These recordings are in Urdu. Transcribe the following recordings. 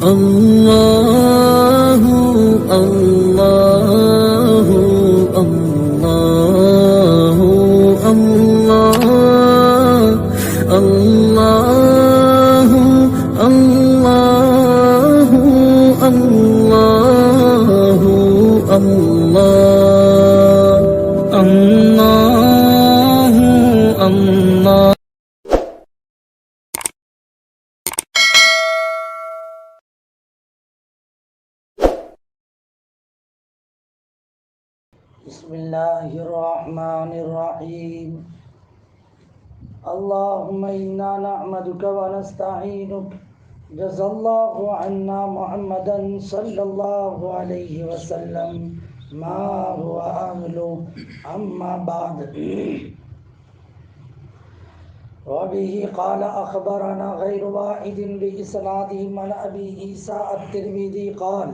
الله الله الله الله الله الله الله الله الله بسم الله الرحمن الرحيم اللهم إنا نحمدك ونستعينك جزا الله عنا محمدا صلى الله عليه وسلم ما هو أهله أما بعد وبه قال أخبرنا غير واحد بإسناده من أبي عيسى الترمذي قال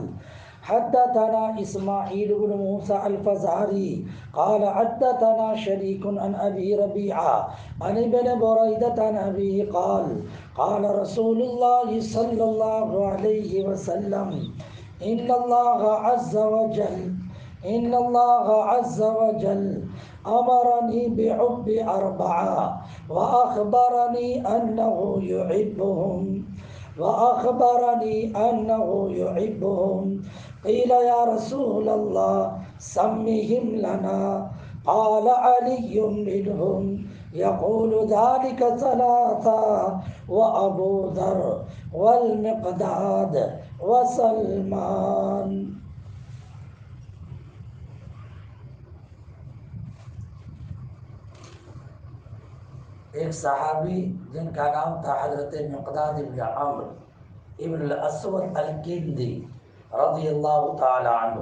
حدثنا إسماعيل بن موسى الفزاري قال حدثنا شريك عن أبي ربيعة عن ابن بريدة عن أبيه قال قال رسول الله صلى الله عليه وسلم إن الله عز وجل أمرني بحب أربعة وأخبرني أنه يحبهم قيل يا رسول الله سمهم لنا قال علي منهم يقول ذلك ثلاثة وأبو ذر والمقداد وسلمان. ایک صحابی جن کا نام تھا حضرت مقداد بن عمرو ابن الاسود الکندی رضی اللہ تعالی عنہ،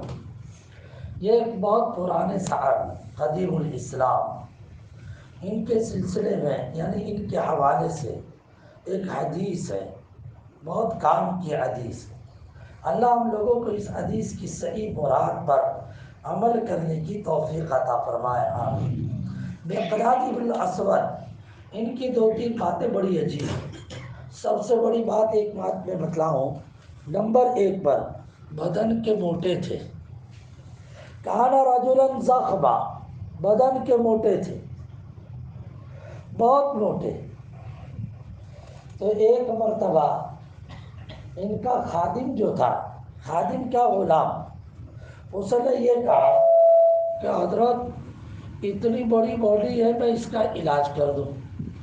یہ ایک بہت پرانے صحابی قدیم الاسلام، ان کے سلسلے میں یعنی ان کے حوالے سے ایک حدیث ہے، بہت کام کی حدیث ہے۔ اللہ ہم لوگوں کو اس حدیث کی صحیح مراد پر عمل کرنے کی توفیق عطا فرمائے، آمین۔ مقداد ابن الاسود، ان کی دو تین باتیں بڑی عجیب ہیں۔ سب سے بڑی بات ایک بات میں بتلاؤں، نمبر ایک پر بدن کے موٹے تھے، کانا رجلا ضخما، بدن کے موٹے تھے، بہت موٹے۔ تو ایک مرتبہ ان کا خادم جو تھا، خادم کا غلام، اس نے یہ کہا کہ حضرت اتنی بڑی باڈی ہے، میں اس کا علاج کر دوں۔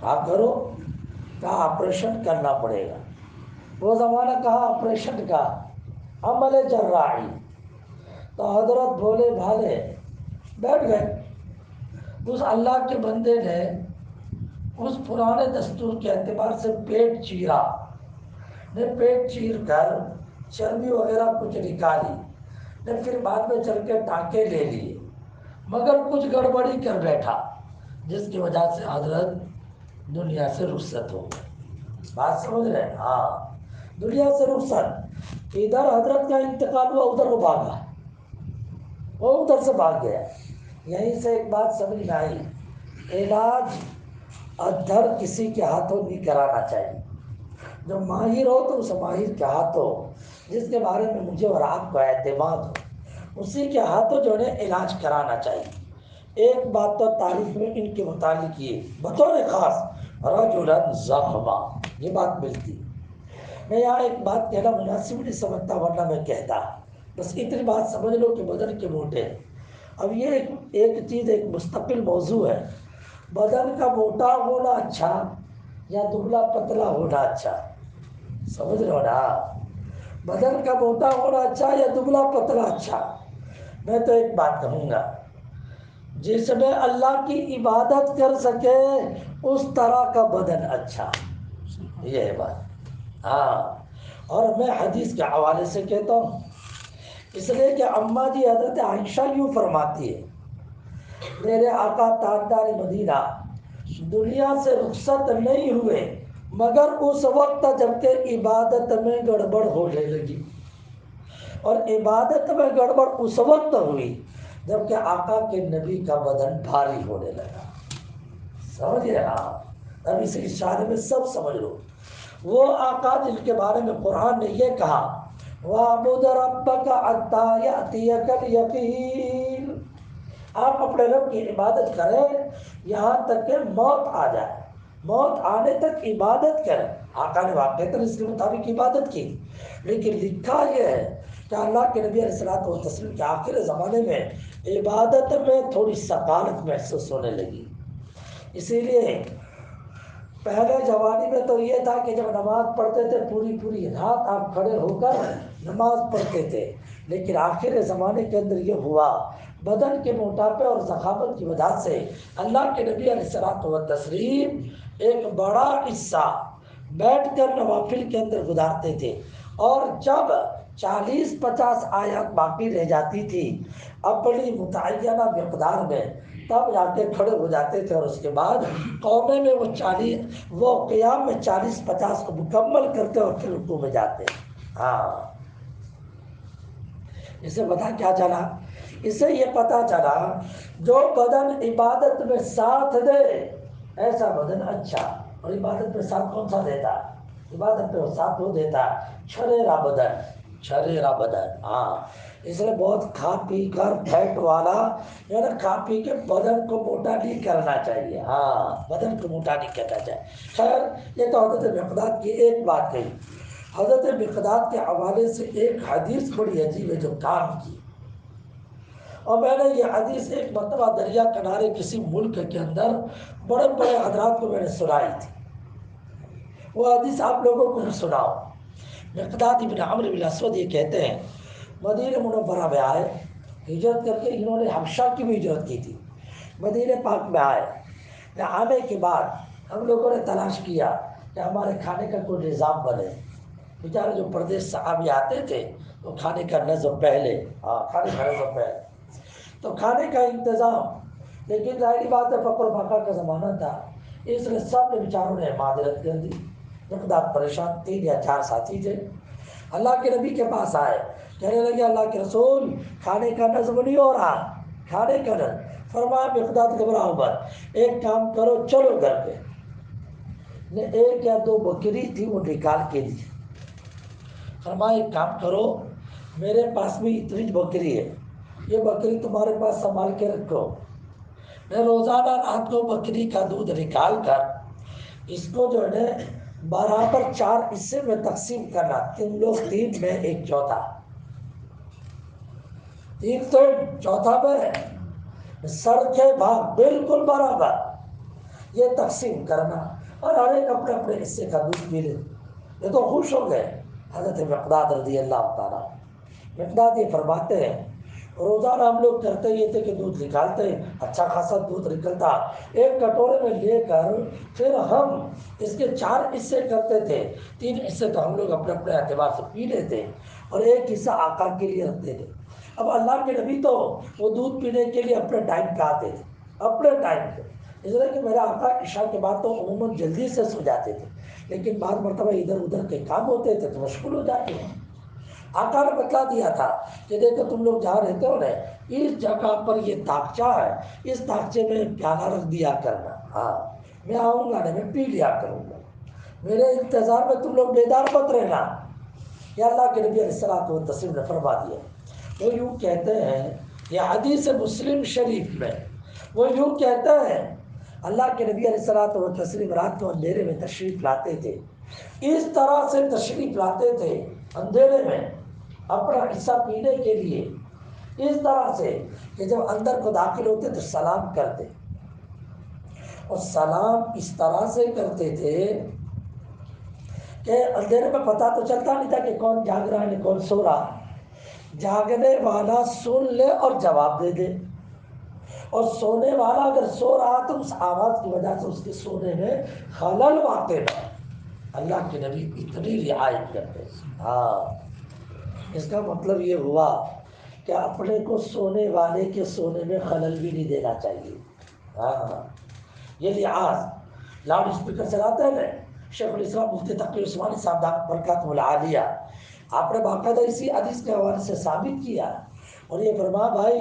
ہاں کرو، کہا آپریشن کرنا پڑے گا۔ وہ زمانہ کہا آپریشن کا عمل جراحی، تو حضرت بھولے بھالے بیٹھ گئے۔ اس اللہ کے بندے نے اس پرانے دستور کے اعتبار سے پیٹ چیرا، نے پیٹ چیر کر چربی وغیرہ کچھ نکالی، نے پھر بعد میں چل کے ٹانکے لے لیے، مگر کچھ گڑبڑی کر بیٹھا، جس کی وجہ سے حضرت دنیا سے رخصت ہو گئے۔ بات سمجھ رہے ہیں؟ ہاں، دنیا سے رخصت۔ ادھر حضرت کا انتقال ہوا، ادھر وہ بھاگا، وہ ادھر سے بھاگ گیا۔ یہیں سے ایک بات سمجھ میں آئی، علاج ادھر کسی کے ہاتھوں نہیں کرانا چاہیے۔ جو ماہر ہو تو اس ماہر کے ہاتھوں، جس کے بارے میں مجھے اور آپ کو اعتماد ہو، اسی کے ہاتھوں جو ہے علاج کرانا چاہیے۔ ایک بات تو تاریخ میں ان کے متعلق یہ بطور خاص رجلا ضخما، یہ بات ملتی۔ میں یہاں ایک بات کہنا مناسب نہیں سمجھتا، ورنہ میں کہتا، بس اتنی بات سمجھ لو کہ بدن کے موٹے۔ اب یہ ایک چیز ایک مستقل موضوع ہے، بدن کا موٹا ہونا اچھا یا دبلا پتلا ہونا اچھا؟ سمجھ رہے ہو نا؟ بدن کا موٹا ہونا اچھا یا دبلا پتلا اچھا؟ میں تو ایک بات کہوں گا، جس میں اللہ کی عبادت کر سکے اس طرح کا بدن اچھا، یہ ہے بات۔ ہاں، اور میں حدیث کے حوالے سے کہتا ہوں، اس لیے کہ اماں جی حضرت عائشہ یوں فرماتی ہے، میرے آقا تاجدار مدینہ دنیا سے رخصت نہیں ہوئے مگر اس وقت جب کہ عبادت میں گڑبڑ ہونے لگی، اور عبادت میں گڑبڑ اس وقت ہوئی جب کہ آقا کے نبی کا بدن بھاری ہونے لگا۔ سمجھ رہے آپ؟ اب اس اشارے میں سب سمجھ لو، وہ آقا جن کے بارے میں قرآن نے یہ کہا وَاعْبُدْ رَبَّكَ حَتَّىٰ يَأْتِيَكَ الْيَقِينُ، آپ اپنے رب کی عبادت کریں یہاں تک کہ موت آ جائے، موت آنے تک عبادت کریں۔ آقا نے واقعتاً اس کے مطابق عبادت کی، لیکن لکھا یہ ہے کہ اللہ کے نبی علیہ الصلوۃ والتسلیم کے آخر زمانے میں عبادت میں تھوڑی ثقالت محسوس ہونے لگی۔ اسی لیے پہلے زمانے میں تو یہ تھا کہ جب نماز پڑھتے تھے پوری پوری رات آپ کھڑے ہو کر نماز پڑھتے تھے، لیکن آخر زمانے کے اندر یہ ہوا بدن کے موٹاپے اور ضخامت کی وجہ سے اللہ کے نبی علیہ الصلوۃ والتسلیم ایک بڑا حصہ بیٹھ کر نوافل کے اندر گزارتے تھے، اور جب 40-50 آیات باقی رہ جاتی تھی اپنی متعینہ مقدار میں، تب جا کے کھڑے ہو جاتے تھے، اور اس کے بعد قومے میں وہ قیام میں 40-50 کو مکمل کرتے اور پھر رکوع میں جاتے۔ ہاں، اسے پتہ کیا چلا؟ اسے یہ پتہ چلا جو بدن عبادت میں ساتھ دے ایسا بدن اچھا، اور عبادت میں ساتھ کون سا دیتا؟ عبادت میں ساتھ وہ دیتا چھریرا بدن، چھریرا بدن۔ ہاں، اس لیے بہت کھا پی کر فیٹ والا یعنی کھا پی کے بدن کو موٹا نہیں کرنا چاہیے۔ ہاں، بدن کو موٹا نہیں کرنا چاہیے۔ خیر، یہ تو حضرت مقداد کی ایک بات کہی۔ حضرت مقداد کے حوالے سے ایک حدیث بڑی عجیب ہے جو کام کی، اور میں نے یہ حدیث ایک مرتبہ دریا کنارے کسی ملک کے اندر بڑے بڑے حضرات کو میں نے سنائی تھی، وہ حدیث آپ لوگوں کو سناؤ۔ مقداد ابن عمرو بن اسود یہ کہتے ہیں مدینہ منورہ میں آئے، ہجرت کر کے انہوں نے حبشہ کی بھی ہجرت کی تھی، مدینہ پاک میں آئے۔ آنے کے بعد ہم لوگوں نے تلاش کیا کہ ہمارے کھانے کا کوئی نظام بنے، بیچارے جو پردیش صحابی آتے تھے تو کھانے کا نظم پہلے، کھانے کا نظم پہلے، تو کھانے کا انتظام، لیکن ظاہری بات ہے فقر و فاقہ کا زمانہ تھا، اس لیے سب نے بیچاروں نے معذرت کر دی۔ مقداد پریشان، 3 یا 4 ساتھی تھے، اللہ کے نبی کے پاس آئے، کہنے لگے اللہ کے رسول کھانے کا نظم نہیں ہو رہا، کھانے کا نظم۔ فرمایا مقداد گھبراؤ مت، ایک کام کرو چلو گھر پہ۔ نے 1 یا 2 بکری تھی وہ نکال کے دی، فرمایا ایک کام کرو میرے پاس بھی اتنی بکری ہے، یہ بکری تمہارے پاس سنبھال کے رکھو، میں روزانہ رات کو بکری کا دودھ نکال کر اس کو جو ہے برابر 4 حصے میں تقسیم کرنا، تم لوگ 3 میں 1 چوتھا، 3 تو چوتھا میں سڑکے بھاگ بالکل برابر یہ تقسیم کرنا، اور ہر ایک اپنے اپنے حصے کا دودھ پی لے۔ یہ تو خوش ہو گئے حضرت مقداد رضی اللہ تعالیٰ۔ مقداد یہ فرماتے ہیں روزانہ ہم لوگ کرتے یہ تھے کہ دودھ نکالتے، اچھا خاصا دودھ نکلتا، ایک کٹورے میں لے کر پھر ہم اس کے 4 حصے کرتے تھے، 3 حصے تو ہم لوگ اپنے اپنے اعتبار سے پی لیتے اور 1 حصہ آقا کے لیے رکھتے تھے۔ اب اللہ کے نبی تو وہ دودھ پینے کے لیے اپنے ٹائم پہ آتے تھے، اپنے ٹائم پہ، اس لیے کہ میرا آقا عشاء کے بعد تو عموماً جلدی سے سو جاتے تھے، لیکن بعض مرتبہ ادھر ادھر کے کام ہوتے تھے تو مشغول ہو جاتے ہیں۔ آقا نے بتلا دیا تھا کہ دیکھو تم لوگ جہاں رہتے ہو نا اس جگہ پر یہ تاکچہ ہے، اس تاکچے میں پیالہ رکھ دیا کرنا، ہاں میں آؤں گا نا میں پی لیا کروں گا، میرے انتظار میں تم لوگ بیدار مت رہنا۔ یہ اللہ کے نبی علیہ الصلوۃ والتسلیم نے فرما دیا۔ وہ یوں کہتے ہیں، یہ حدیث مسلم شریف میں وہ یوں کہتے ہیں اللہ کے نبی علیہ الصلوۃ والتسلیم رات کو اندھیرے میں تشریف لاتے تھے، اس طرح سے تشریف لاتے تھے اندھیرے میں اپنا حصہ پینے کے لیے، اس طرح سے کہ جب اندر کو داخل ہوتے تو سلام کرتے، اور سلام اس طرح سے کرتے تھے کہ اندھیرے میں پتہ تو چلتا نہیں تھا کہ کون جاگ رہا ہے کون سو رہا، جاگنے والا سن لے اور جواب دے دے، اور سونے والا اگر سو رہا تو اس آواز کی وجہ سے اس کے سونے میں خلل واقع نہ۔ اللہ کے نبی اتنی رعایت کرتے۔ ہاں، اس کا مطلب یہ ہوا کہ اپنے کو سونے والے کے سونے میں خلل بھی نہیں دینا چاہیے۔ ہاں، یہ لحاظ لاؤڈ اسپیکر چلاتے ہیں نا، شیخ الاسلام مفتی تقی عثمانی صاحب برکاتہ العالیہ آپ نے باقاعدہ اسی حدیث کے حوالے سے ثابت کیا اور یہ فرما بھائی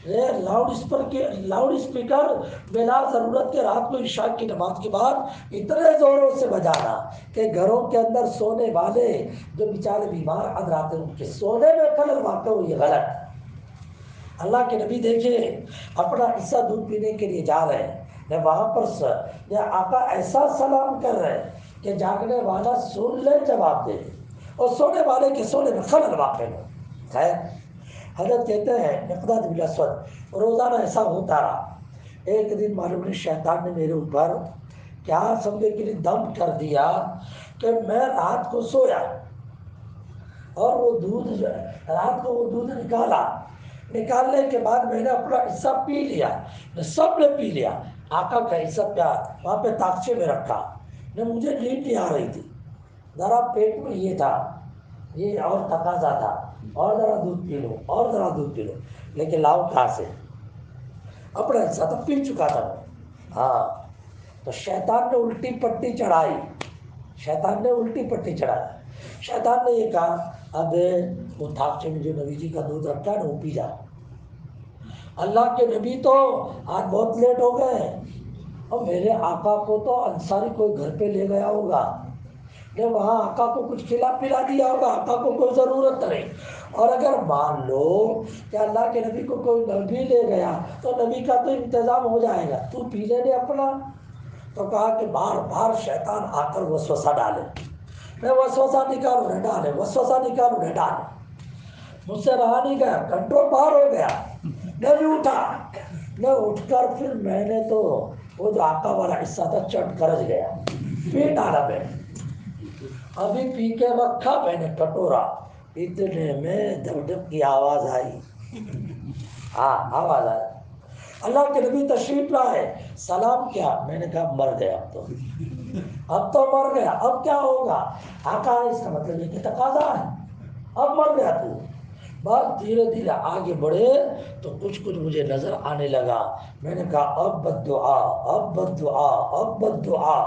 یہ لاؤڈ اسپیکر بلا ضرورت کے رات کو عشاء کی نماز کے بعد اتنے زوروں سے بجانا کہ گھروں کے اندر سونے والے جو بیچارے بیمار حضرات ہیں ان کے سونے میں خلل واقع ہو، یہ غلط۔ اللہ کے نبی دیکھیں اپنا حصہ دودھ پینے کے لیے جا رہے ہیں، وہاں پر یہ آقا ایسا سلام کر رہے ہیں کہ جاگنے والا سن لے جواب دے اور سونے والے کے سونے میں خلل واقع ہو۔ خیر حضرت کہتے ہیں مقداد بن اسود روزانہ ایسا ہوتا رہا۔ ایک دن معلوم نہیں شیطان نے میرے اوپر کیا سمجھے کے لیے دم کر دیا کہ میں رات کو سویا اور وہ رات کو دودھ نکالنے کے بعد میں نے اپنا حصہ پی لیا، سب نے پی لیا، آقا کا حصہ وہاں پہ تاکچے میں رکھا، مجھے نیند نہیں آ رہی تھی، ذرا پیٹ میں یہ تھا، یہ اور تقاضا تھا اور ذرا دودھ پی لو اور ذرا دودھ پی لو، لیکن لاؤ کہاں سے، اپنا حصہ تو پی چکا تھا میں۔ ہاں تو شیطان نے الٹی پٹی چڑھائی، شیطان نے یہ کہا اب وہ تھاکچے میں جو نبی جی کا دودھ رکھا ہے نا وہ پی جا۔ اللہ کے نبی تو آج بہت لیٹ ہو گئے اور میرے آقا کو تو انصاری کوئی گھر پہ لے گیا ہوگا، نے وہاں آقا کو کچھ کھلا پلا دیا ہوگا، آقا کو کوئی ضرورت نہیں، اور اگر مان لو کہ اللہ کے نبی کو کوئی نبی لے گیا تو نبی کا تو انتظام ہو جائے گا، تو پی لے لے اپنا۔ تو کہا کہ بار بار شیطان آ کر وسوسہ ڈالے، میں وسوسہ نکالوں نہ ڈالے، مجھ سے رہا نہیں گیا، کنٹرول باہر ہو گیا، میں بھی اٹھا، میں اٹھ کر پھر میں نے تو وہ جو آقا والا حصہ تھا چٹ کرج گیا، پی ڈالا میں نے، ابھی پی کے رکھا میں نے کٹورا، اتنے میں دب دب کی آواز آئی، آواز آئی، اللہ کے نبی تشریف لائے، سلام کیا، میں نے کہا مر گیا، اب تو مر گیا، اب کیا ہوگا، آقا اس کا مطلب یہ کہ تقاضا ہے، اب مر گیا تو۔ بات دھیرے دھیرے آگے بڑھے تو کچھ مجھے نظر آنے لگا، میں نے کہا اب بد دعا۔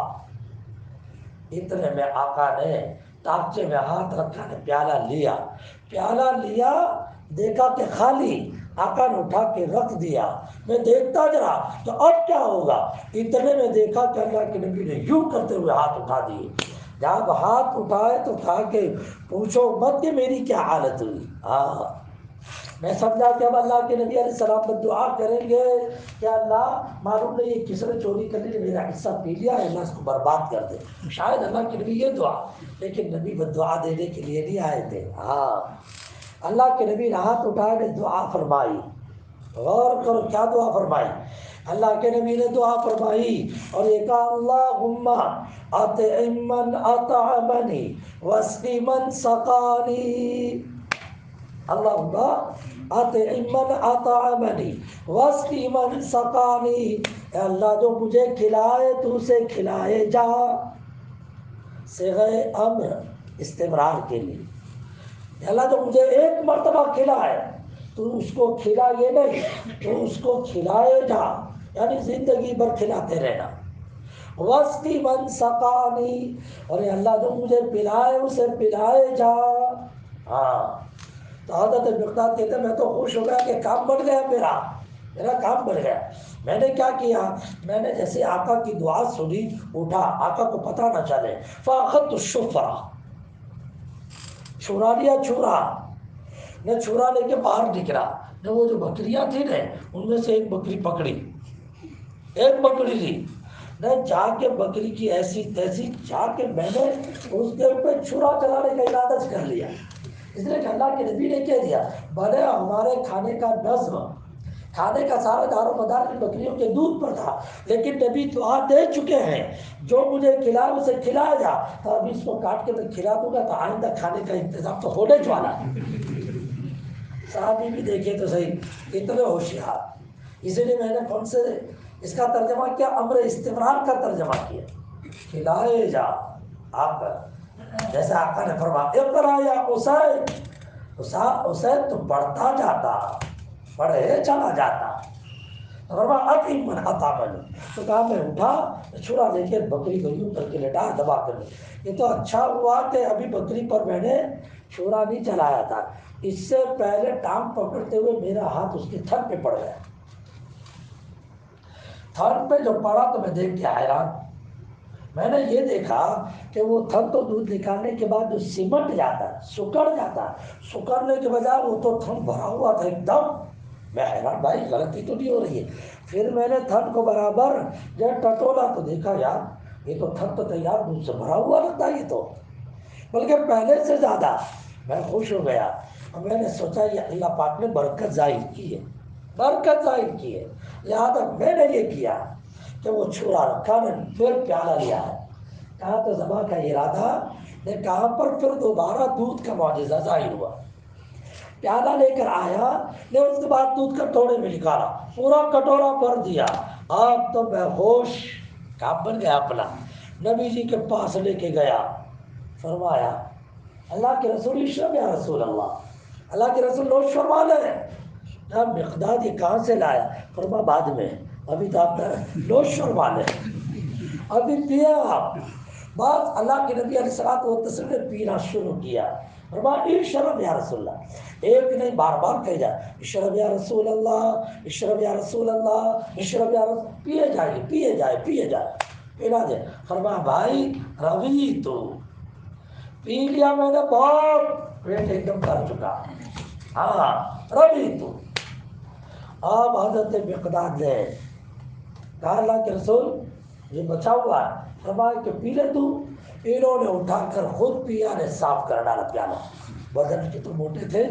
اتنے میں آقا نے تاکچے میں ہاتھ رکھا نے پیالہ لیا، دیکھا کہ خالی، آقا نے اٹھا کے رکھ دیا، میں دیکھتا جا تو اب کیا ہوگا، اتنے میں دیکھا کہ اللہ کے نبی نے یوں کرتے ہوئے ہاتھ اٹھا دیے، جب ہاتھ اٹھائے تو کہا کہ پوچھو مت کہ میری کیا حالت ہوئی۔ میں سمجھا کہ اب اللہ کے نبی علیہ السلام پر دعا کریں گے کہ اللہ معلوم نہیں یہ کس نے چوری کر لی، میرا حصہ پی لیا ہے، اللہ اس کو برباد کر دے، شاید اللہ کے نبی یہ دعا، لیکن نبی بد دعا دینے کے لیے نہیں آئے تھے۔ اللہ کے نبی نے ہاتھ اٹھا کے دعا فرمائی، غور کرو کیا دعا فرمائی، اللہ کے نبی نے دعا فرمائی اور یہ کہا اللہم اطعم من اطعمنی واسقی من سقانی، اللہم اطعم من اطعمنی واسقی من سقانی، اے اللہ جو مجھے کھلائے تو اسے کھلائے جا، صیغہ امر استمرار کے لیے، اے اللہ جو مجھے ایک مرتبہ کھلائے تو اس کو کھلا یہ نہیں، تو اس کو کھلائے جا، یعنی زندگی بھر کھلاتے رہنا، واسقی من سقانی، اور اے اللہ جو مجھے پلائے اسے پلائے جا۔ تو حضرت مقداد کہتے ہیں میں تو خوش ہو گیا کہ کام بڑھ گیا، میرا کام بڑھ گیا۔ میں نے کیا کیا، میں نے جیسے آقا کی دعا سنی اٹھا، آقا کو پتہ نہ چلے، فاخذت الشفرہ، چھرا لیا، میں چھرا لے کے باہر نکلا، نے وہ جو بکریاں تھیں نا ان میں سے ایک بکری پکڑی، ایک بکری لی، نے جا کے بکری کی ایسی تیسی جا کے میں نے اس کے اوپر چھرا چلانے کا ارادہ کر لیا، اس لیے کہ اللہ کے نبی نے کہہ دیا بھلے ہمارے کھانے کا نظم، کھانے کا سارا دار و مدار ان بکریوں کے دودھ پر تھا، لیکن نبی دعا دے چکے ہیں جو مجھے کھلائے اسے کھلایا جا، تو ابھی اس کو کاٹ کے میں کھلا دوں گا تو آئندہ کھانے کا انتظام تو ہونے جو والا ہے۔ صحابی بھی دیکھے تو صحیح اتنے ہوشیار، اسی لیے میں نے کون سے اس کا ترجمہ کیا، امر استمرار کا ترجمہ کیا، کھلائے جا، آپ جیسے آقا نے فرمایا اقرا یا اسید تو بڑھتا جاتا، بڑھے چلا جاتا، فرمایا اطعم من اطعمنی، تو کہا میں اٹھا چھرا لے کے بکری کو یوں کر کے لٹا دبا کر، یہ تو اچھا ہوا کہ ابھی بکری پر میں نے چھرا نہیں چلایا تھا، اس سے پہلے ٹانگ پکڑتے ہوئے میرا ہاتھ اس کے تھن پہ پڑ گیا۔ تھن پہ جو پڑا تو میں دیکھ کے حیران، میں نے یہ دیکھا کہ وہ تھن تو دودھ نکالنے کے بعد جو سمٹ جاتا، سکڑ جاتا، سکڑنے کے بجائے وہ تو تھن بھرا ہوا تھا ایک دم۔ میں حیران، بھائی غلطی تو نہیں ہو رہی ہے؟ پھر میں نے تھن کو برابر جب ٹٹولا تو دیکھا یار یہ تو تھن تو تیار دودھ سے بھرا ہوا لگتا ہے، یہ تو بلکہ پہلے سے زیادہ۔ میں خوش ہو گیا اور میں نے سوچا یہ اللہ پاک نے برکت ظاہر کی ہے، برکت ظاہر کی ہے۔ لہٰذا میں نے یہ کیا کہ وہ چھرا رکھا، میں پھر پیالہ لیا ہے، کہا تو ذبح کا ارادہ نے کہا پر پھر دوبارہ دودھ کا معجزہ ظاہر ہوا۔ پیالہ لے کر آیا نے، اس کے بعد دودھ کٹورے میں نکالا، پورا کٹورا بھر دیا۔ آپ تو میں ہوش کام بن گیا اپنا، نبی جی کے پاس لے کے گیا، فرمایا اللہ کے رسول اشرب یا رسول اللہ، اللہ کے رسول نوش فرما لیں۔ مقداد یہ کہاں سے لایا؟ فرما بعد میں، ابھی تو آپ نوش فرما لیں، ابھی پیا آپ۔ بعد اللہ کے نبی علیہ الصلوۃ والتسلیم نے پینا شروع کیا، فرمایا اشرب یا رسول اللہ، ایک نہیں بار بار کہہ جائے اشرب یا رسول اللہ، اشرب یا رسول اللہ، اشرب یا رسول، پیے جائے پیے جائے پیے جائے، پینا جائے۔ فرمایا بھائی روی تو پی لیا میں نے، بہت پیٹ ایک دم بھر چکا، ہاں روی تو۔ اب حضرت مقداد نے کہا اللہ کے رسول یہ بچا ہوا ہے، فرمایا کہ پی لے تو۔ انہوں نے اٹھا کر خود پیا، نے صاف کر ڈالا پیالہ، بدن کے تو موٹے تھے،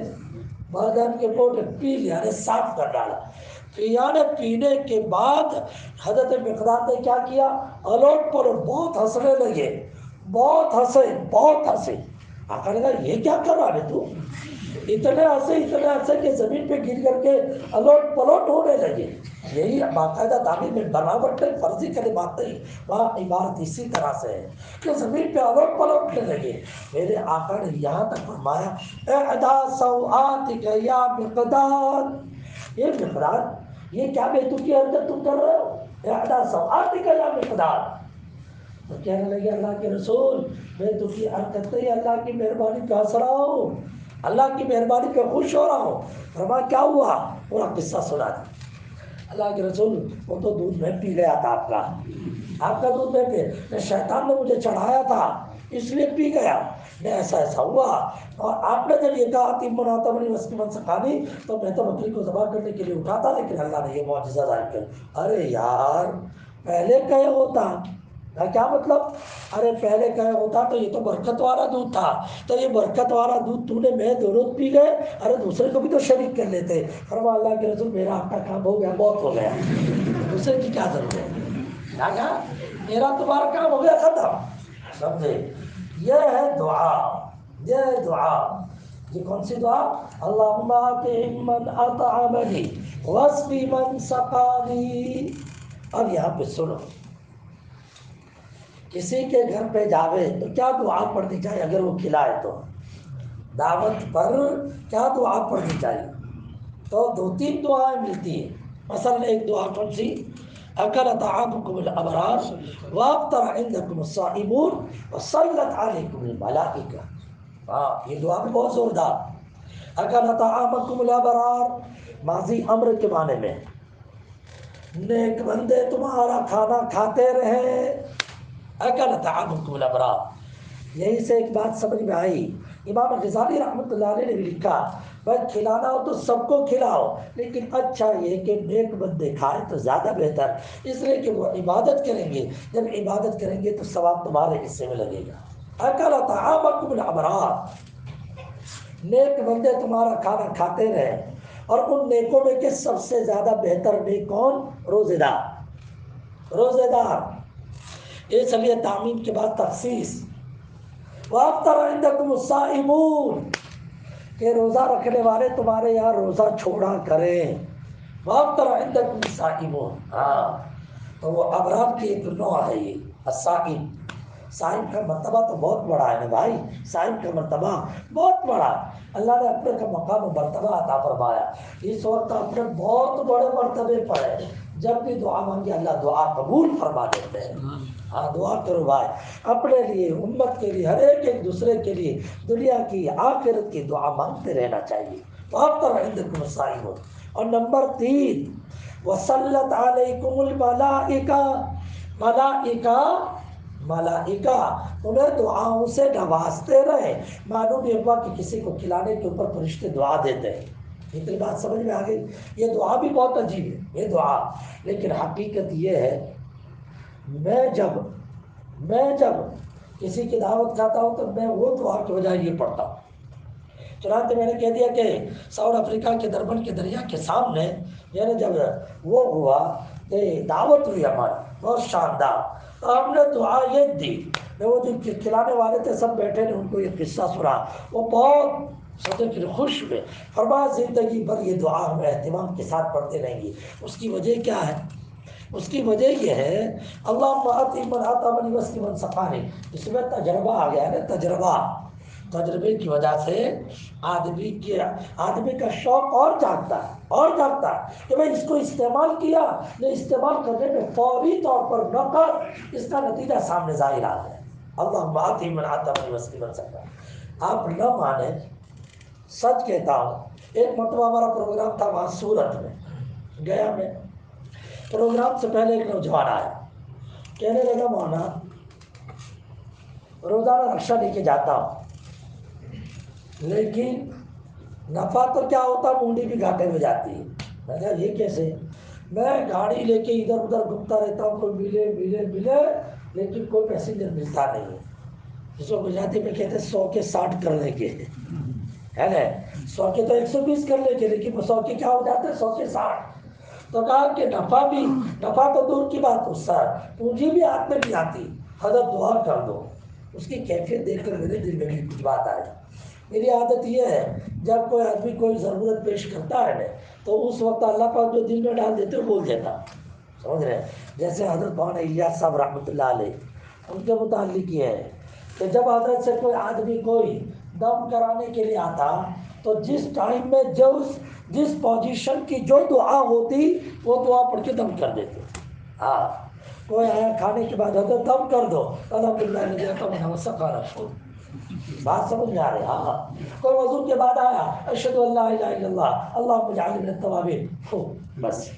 بدن کے موٹے، پی لیا نے صاف کر ڈالا۔ پیا نے پینے کے بعد حضرت مقداد نے کیا کیا؟ الوٹ پلوٹ بہت ہنسنے لگے، بہت ہنسے، بہت ہنسے۔ آقا نے کہا یہ کیا کر رہا ہے تو؟ اتنے ہنسے کہ زمین پہ گر کر کے الوٹ پلوٹ ہونے لگے۔ یہی باقاعدہ تعمیر میں بناوٹ نہیں، فرضی کلمات نہیں، وہاں عبارت اسی طرح سے ہے کہ زمین پہ الوٹ پلوٹنے لگے۔ میرے آقا نے یہاں تک فرمایا اعدا سوآتک یا مقداد، یہ مقداد یہ کیا بے تکی حرکت تم کر رہے ہو؟ اعدا سوآتک یا مقداد۔ تو کہنے لگے اللہ کے رسول میں تو کی حرکت نہیں، اللہ کی مہربانی پہ ہنس رہا ہوں، اللہ کی مہربانی پہ خوش ہو رہا ہوں۔ فرمایا کیا ہوا؟ پورا قصہ سنا دیا۔ اللہ کے رسول وہ تو دودھ میں پی گیا تھا آپ کا دودھ میں پی، شیطان نے مجھے چڑھایا تھا اس لیے پی گیا، میں ایسا ہوا۔ اور آپ نے جب یہ کہا تم مناتبنی وسکی من سکانی، تو میں تو بکری کو ذبح کرنے کے لیے اٹھا تھا، لیکن اللہ نے یہ معجزہ ظاہر کیا۔ ارے یار پہلے کہے ہوتا، کیا مطلب؟ ارے پہلے کہے ہوتا تو یہ تو برکت والا دودھ تھا، تو یہ برکت والا دودھ تو نے میں دونوں پی گئے، ارے دوسرے کو بھی تو شریک کر لیتے۔ فرمایا اللہ کے رسول میرا آپ کا کام ہو گیا، بہت ہو گیا، دوسرے کی کیا ضرورت ہے؟ کیا کہا؟ میرا تمہارا کام ہو گیا، ختم۔ سمجھے؟ یہ ہے دعا، یہ ہے دعا۔ یہ کون سی دعا؟ اللہم اطعم من اطعمنی واسقی من سقانی۔ اب یہاں پہ سنو، کسی کے گھر پہ جاوے تو کیا دعا پڑھنی چاہیے؟ اگر وہ کھلائے تو دعوت پر کیا دعا پڑھنی چاہیے؟ تو دو تین دعائیں ملتی ہیں۔ مثلا ایک دعا کون سی؟ اکل طعامکم الابرار وافطر عندکم الصائمون وصلت علیکم الملائکہ۔ ہاں یہ دعا بھی بہت زوردار۔ اکل طعامکم الابرار ماضی امر کے معنی میں، نیک بندے تمہارا کھانا کھاتے رہے۔ اکل طعامکم الابرار، یہی سے ایک بات سمجھ میں آئی۔ امام غزالی رحمۃ اللہ علیہ نے بھی لکھا بھائی کھلانا ہو تو سب کو کھلاؤ، لیکن اچھا یہ کہ نیک بندے کھائیں تو زیادہ بہتر، اس لیے کہ وہ عبادت کریں گے، جب عبادت کریں گے تو ثواب تمہارے حصے میں لگے گا۔ اکل طعامکم الابرار، نیک بندے تمہارا کھانا کھاتے رہے، اور ان نیکوں میں کہ سب سے زیادہ بہتر نیک کون؟ روزے دار، روزے دار۔ اس لیے تعمیم کے بعد تخصیص۔ وافطر عندکم الصائمون، کہ روزہ رکھنے والے تمہارے یہاں روزہ چھوڑا کریں۔ وافطر عندکم الصائمون، ہاں تو وہ ابرار کی ایک نوع ہے یہ الصائم۔ صائم کا مرتبہ تو بہت بڑا ہے نا بھائی، صائم کا مرتبہ بہت بڑا۔ اللہ نے اپنے کا مقام و مرتبہ عطا فرمایا۔ اس وقت اپنے بہت بڑے مرتبے پر ہے، جب بھی دعا مانگے اللہ دعا قبول فرما دیتے ہیں۔ ہاں دعا کرو بھائی، اپنے لیے، امت کے لیے، ہر ایک دوسرے کے لیے، دنیا کی آخرت کی دعا مانگتے رہنا چاہیے. وَأَفْطَرَ عِنْدَكُمُ الصَّائِمُونَ. اور نمبر 3، وَسَلَّتْ عَلَيْكُمُ الْمَلَائِكَةُ. ملائکہ تمہیں دعاؤں سے نوازتے رہے. معلوم یہ ہوا کہ کسی کو کھلانے کے اوپر فرشتے دعا دیتے ہیں. اتنی بات سمجھ میں آ گئی؟ یہ دعا بھی بہت عجیب ہے یہ دعا، لیکن حقیقت یہ ہے میں جب کسی کی دعوت کھاتا ہوں تو میں وہ دعا کی وجہ یہ پڑھتا ہوں. چنانچہ میں نے کہہ دیا کہ ساؤتھ افریقہ کے دربن کے دریا کے سامنے میں نے جب وہ ہوا کہ دعوت ہوئی ہماری بہت شاندار، تو ہم نے دعا یہ دی. وہ جو کھلانے والے تھے سب بیٹھے نے ان کو یہ قصہ سنا، وہ بہت سوچے پھر خوش ہوئے. فرمایا زندگی بھر یہ دعا ہم اہتمام کے ساتھ پڑھتے رہیں گے. اس کی وجہ کیا ہے؟ اس کی وجہ یہ ہے اللہم آتی من آتامنی وسقی من سقانی. اس میں تجربہ آ گیا ہے نا، تجربے کی وجہ سے آدمی کا شوق اور جاگتا ہے کہ بھئی اس کو استعمال کیا، نے استعمال کرنے میں فوری طور پر نقد اس کا نتیجہ سامنے ظاہر آ گیا. اللہم آتی من آتامنی وسقی من سقانی. آپ نہ مانیں، سچ کہتا ہوں، ایک مرتبہ ہمارا پروگرام تھا وہاں سورت میں گیا میں. پروگرام سے پہلے ایک نوجوان آیا، کہنے لگا مولانا روزانہ رکشہ لے کے جاتا ہوں لیکن نفع تو کیا ہوتا، مونڈی بھی گھاٹے میں جاتی ہے. میں کہا یہ کیسے؟ میں گاڑی لے کے ادھر ادھر گھومتا رہتا ہوں، کوئی ملے لیکن کوئی پیسنجر ملتا نہیں ہے. جس کو گجراتی میں کہتے ہیں 100 کے 60 کرنے کے ہے نا، 100 کے تو 120 کر لے کے، لیکن 100 کے کیا ہو جاتے ہیں 100 کے 60. تو کہا کہ نفع تو دور کی بات ہو سر، پونجی بھی ہاتھ میں نہیں آتی. حضرت دعا کر دو. اس کی کیفیت دیکھ کر میرے دل میں بھی کچھ بات آئی. میری عادت یہ ہے جب کوئی آدمی کوئی ضرورت پیش کرتا ہے نا تو اس وقت اللہ پاک جو دل میں ڈال دیتے بول دیتا. سمجھ رہے ہیں؟ جیسے حضرت مولانا الیاس صاحب رحمۃ اللہ علیہ، ان کے متعلق یہ ہے کہ جب حضرت سے کوئی آدمی کوئی دم کرانے کے لیے آتا تو جس ٹائم میں جس پوزیشن کی جو دعا ہوتی وہ دعا پڑھ کے دم کر دیتے. ہاں کوئی آیا کھانے کے بعد حضرت دم کر دو، بات سمجھ میں آ رہی؟ ہاں. کوئی وضو کے بعد آیا اشہد ان لا الہ الا اللہ اللہم اجعلنی من التوابین، بس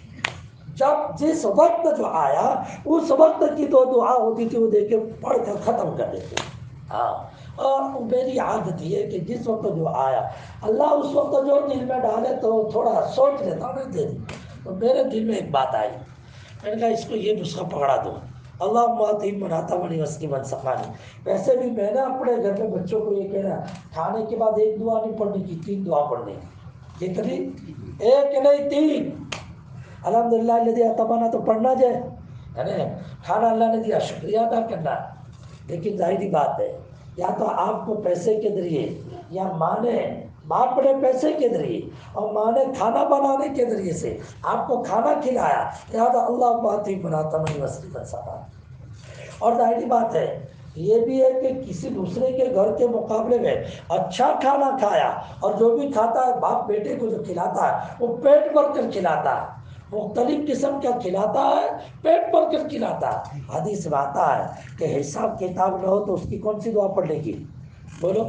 جب جس وقت جو آیا اس وقت کی تو دعا ہوتی تھی وہ دیکھ کے پڑھ کر ختم کر دیتے. ہاں. اور میری عادت یہ ہے کہ جس وقت جو آیا اللہ اس وقت جو دل میں ڈالے تو تھوڑا سوچ لیتا ہوں دے دی. تو میرے دل میں ایک بات آئی، میں نے کہا اس کو یہ نسخہ پکڑا دو، اللہم آتی من آتامنی وسقی من سقانی. ویسے بھی میں نے اپنے گھر میں بچوں کو یہ کہنا کھانے کے بعد ایک دعا نہیں پڑھنے کی، 3 دعا پڑھنے کی. کتنی؟ ایک نہیں 3. الحمدللہ الذی اطعمنا تو پڑھنا جائے ہے نا، کھانا اللہ نے دیا شکریہ ادا کرنا. لیکن ظاہری بات ہے یا تو آپ کو پیسے کے ذریعے یا ماں نے باپ نے پیسے کے ذریعے اور ماں نے کھانا بنانے کے ذریعے سے آپ کو کھانا کھلایا، لہٰذا اللہ بات ہی بناتا میں وسیع کر سکا. اور ظاہری بات ہے یہ بھی ہے کہ کسی دوسرے کے گھر کے مقابلے میں اچھا کھانا کھایا، اور جو بھی کھاتا ہے باپ بیٹے کو جو کھلاتا ہے وہ پیٹ بھر کر کھلاتا ہے، مختلف قسم کا کھلاتا ہے، پیٹ بھر کر کھلاتا ہے. حدیث میں آتا ہے کہ حساب کتاب نہ ہو تو اس کی کون سی دعا پڑھنے کی؟ بولو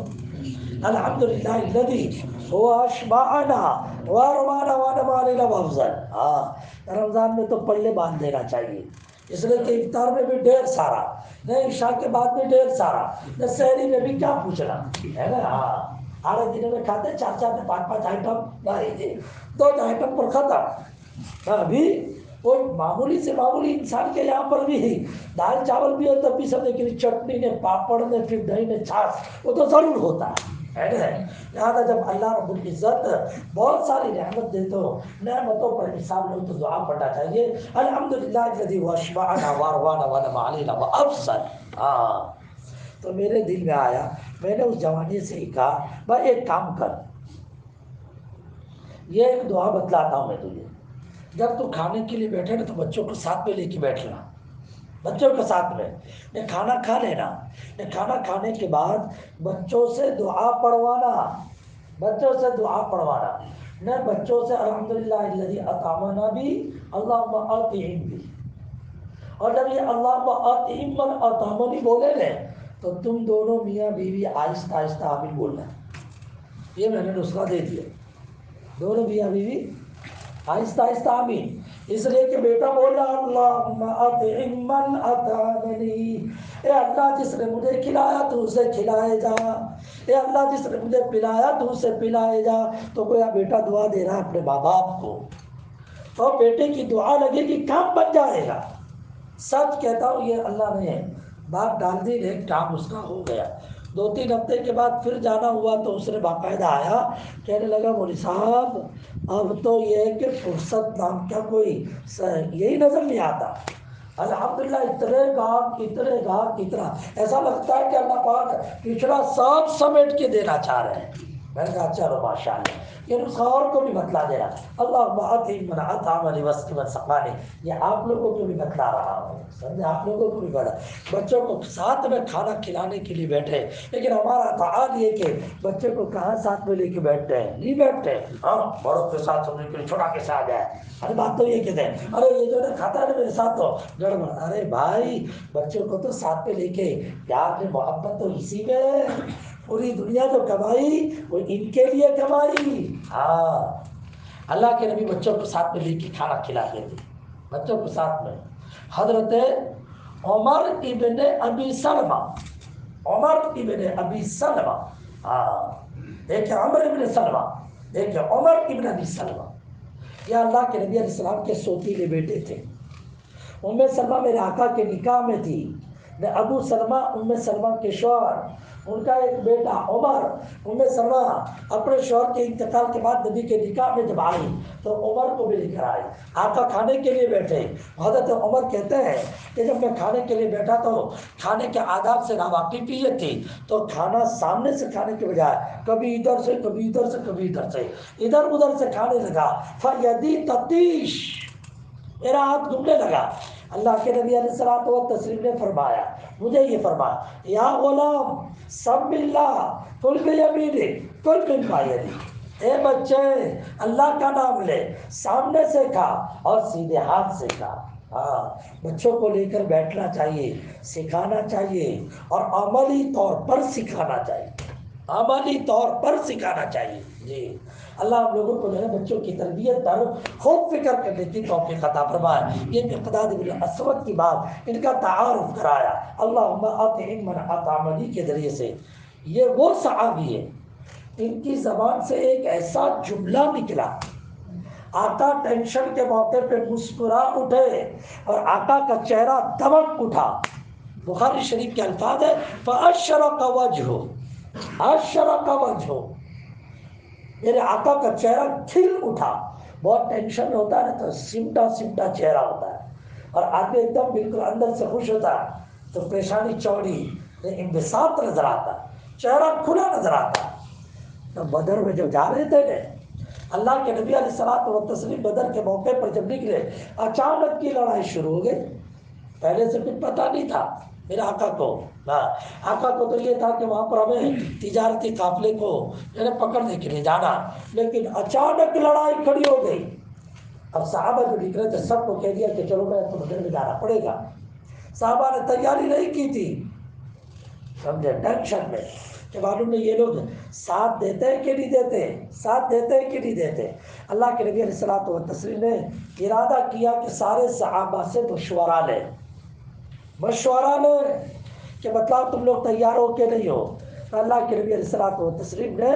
الحمدللہ الذی هو اشبعنا وروانا ونماننا وافضل. ہاں رمضان میں تو پلے باندھ دینا چاہیے، اس لیے کہ افطار میں بھی ڈھیر سارا، نہ عشاء کے بعد بھی ڈھیر سارا، نہ سحری میں بھی کیا پوچھنا ہے نا. ہاں آدھے دنوں میں کھاتے 4 5 آئٹم، نہیں 2 آئٹم پر ختم. ابھی کوئی معمولی سے معمولی انسان کے یہاں پر بھی دال چاول بھی ہو تب بھی سب لیکن چٹنی نے پاپڑ نے پھر دہی نے چھاچ وہ تو ضرور ہوتا ہے نا. لہٰذا جب اللہ رب العزت بہت ساری رحمت دیتے ہو، نعمتوں پر حساب لو تو دعا پڑھنا چاہیے الحمدللہ الذی هو اشبعنا وروانا ونعم علينا وافضل. ہاں تو میرے دل میں آیا، میں نے اس جوانی سے ہی کہا بھائی ایک کام کر، یہ ایک دعا بتلاتا ہوں میں تجھے. جب تو کھانے کے لیے بیٹھے نا تو بچوں کو ساتھ میں لے کے بیٹھنا، بچوں کے ساتھ میں کھانا کھا لینا، کھانا کھانے کے بعد بچوں سے دعا پڑھوانا، نہ بچوں سے الحمدللہ الذی اطعمنا بھی اللہم اطعم بھی. اور جب یہ اللہم اطعمن اطعمنی بولے نا تو تم دونوں میاں بیوی آہستہ آہستہ آمین بولنا ہے. یہ میں نے نسخہ دے دیا. دونوں میاں بیوی آہستہ آہستہ آمین. اس لیے کہ بیٹا بولا اللہم اطعم من اطعمنی، اے اللہ جس نے مجھے کھلایا تو اسے کھلائے جا، اے اللہ جس نے مجھے پلایا تو اسے پلائے جا. تو گویا بیٹا دعا دے رہا ہے اپنے ماں باپ کو، تو بیٹے کی دعا لگے گی کام بن جائے گا. سچ کہتا ہوں یہ اللہ نے بات ڈال دی، ایک کام اس کا ہو گیا. 2-3 ہفتے کے بعد پھر جانا ہوا تو اس نے باقاعدہ آیا، کہنے لگا مولوی صاحب اب تو یہ ہے کہ فرصت نام کا کوئی یہی نظر نہیں آتا. الحمدللہ اتنے گاہک اتنا ایسا لگتا ہے کہ اللہ پاک پچھڑا سب سمیٹ کے دینا چاہ رہے ہیں. میں نے کہا چلو ماشاء اللہ. یہ نسخہ اور کو بھی بتلا دے رہا. اللہم اطعم من اطعمنی واسق من سقانی، یہ آپ لوگوں کو بھی بتلا رہا ہوں. سمجھے؟ آپ لوگوں کو بھی بڑا بچوں کو ساتھ میں کھانا کھلانے کے لیے بیٹھے، لیکن ہمارا تعال یہ کہ بچے کو کہاں ساتھ میں لے کے بیٹھتے ہیں؟ نہیں بیٹھتے. ہاں بڑوں کے ساتھ سمجھنے کے لیے چھوٹا کے ساتھ جائے. ارے بات تو یہ کہتے ہیں ارے یہ جو ہے کھاتا ہے میرے ساتھ تو گڑبڑ. ارے بھائی بچوں کو تو ساتھ میں لے کے پیار میں محبت تو اسی میں ہے. پوری دنیا جو کمائی وہ ان کے لیے کمائی. ہاں اللہ کے نبی بچوں کو ساتھ میں لے کے کھانا کھلاتے تھے، بچوں کو ساتھ میں. حضرت عمر ابن ابی سلمہ، ایک عمر ابن سلمہ، ایک عمر ابن ابی سلمہ. یہ اللہ کے نبی علیہ السلام کے سوتیلے بیٹے تھے. ام سلمہ میرے آقا کے نکاح میں تھی. ابو سلمہ ام سلمہ کے شوہر، ان کا ایک بیٹا عمر. ام سلمہ اپنے شوہر کے انتقال کے بعد نبی کے نکاح میں جب آئی تو عمر کو بھی لے کر آئی. آقا کھانے کے لیے بیٹھے. حضرت عمر کہتے ہیں کہ جب میں کھانے کے لیے بیٹھا تو کھانے کے آداب سے ناواقفیت تھی، تو کھانا سامنے سے کھانے کے بجائے کبھی ادھر سے کبھی ادھر سے کبھی ادھر سے ادھر ادھر سے کھانے لگا. فیدی تتیش، میرا ہاتھ گھومنے لگا. اللہ کے نبی علیہ الصلوۃ والتسلیم نے فرمایا، مجھے یہ فرمایا یا غلام سم اللہ کل بیمینک کل مما یلیک، اے بچے اللہ کا نام لے، سامنے سے کھا اور سیدھے ہاتھ سے کھا. ہاں بچوں کو لے کر بیٹھنا چاہیے، سکھانا چاہیے اور عملی طور پر سکھانا چاہیے، عملی طور پر سکھانا چاہیے. جی اللہ ہم لوگوں کو جو ہے بچوں کی تربیت پر خوب فکر کرنے کی توفیق عطا فرمائے. یہ مقداد بن اسود کی بات ان کا تعارف کرایا اللہم اطعم من اطعمنی کے ذریعے سے. یہ وہ صحابی ہے ان کی زبان سے ایک ایسا جملہ نکلا، آقا ٹینشن کے موقع پہ مسکرا اٹھے اور آقا کا چہرہ دمک اٹھا. بخاری شریف کے الفاظ ہے فَأَشْرَقَ وَجْهُ، أَشْرَقَ وَجْهُ، میرے آقا کا چہرہ کھل اٹھا. بہت ٹینشن ہوتا ہے تو سمٹا سمٹا چہرہ ہوتا ہے، اور آدمی ایک دم بالکل اندر سے خوش ہوتا ہے تو پیشانی چوڑی انبساط نظر آتا، چہرہ کھلا نظر آتا. تو بدر میں جب جا رہے تھے اللہ کے نبی علیہ الصلوۃ والتسلیم بدر کے موقع پر جب نکلے، اچانک کی لڑائی شروع ہو گئی. پہلے سے کچھ پتہ نہیں تھا میرے آقا کو. آقا کو تو یہ تھا کہ وہاں پر ہمیں تجارتی قافلے کو پکڑنے کے لیے جانا، لیکن اچانک لڑائی کھڑی ہو گئی. اب صحابہ جو نکلے تھے سب کو کہہ دیا کہ چلو میں تو بدر میں جانا پڑے گا. صحابہ نے تیاری نہیں کی تھی، سمجھے، ٹینشن میں کہ معلوم نہیں یہ لوگ ساتھ دیتے ہیں کہ نہیں دیتے، ساتھ دیتے ہیں کہ نہیں دیتے. اللہ کے نبی علیہ الصلوۃ والتسلیم نے ارادہ کیا کہ سارے صحابہ سے مشورہ لیں کہ بتلاؤ تم لوگ تیار ہو کہ نہیں ہو. تو اللہ کے نبی علیہ الصلوۃ والتسلیم نے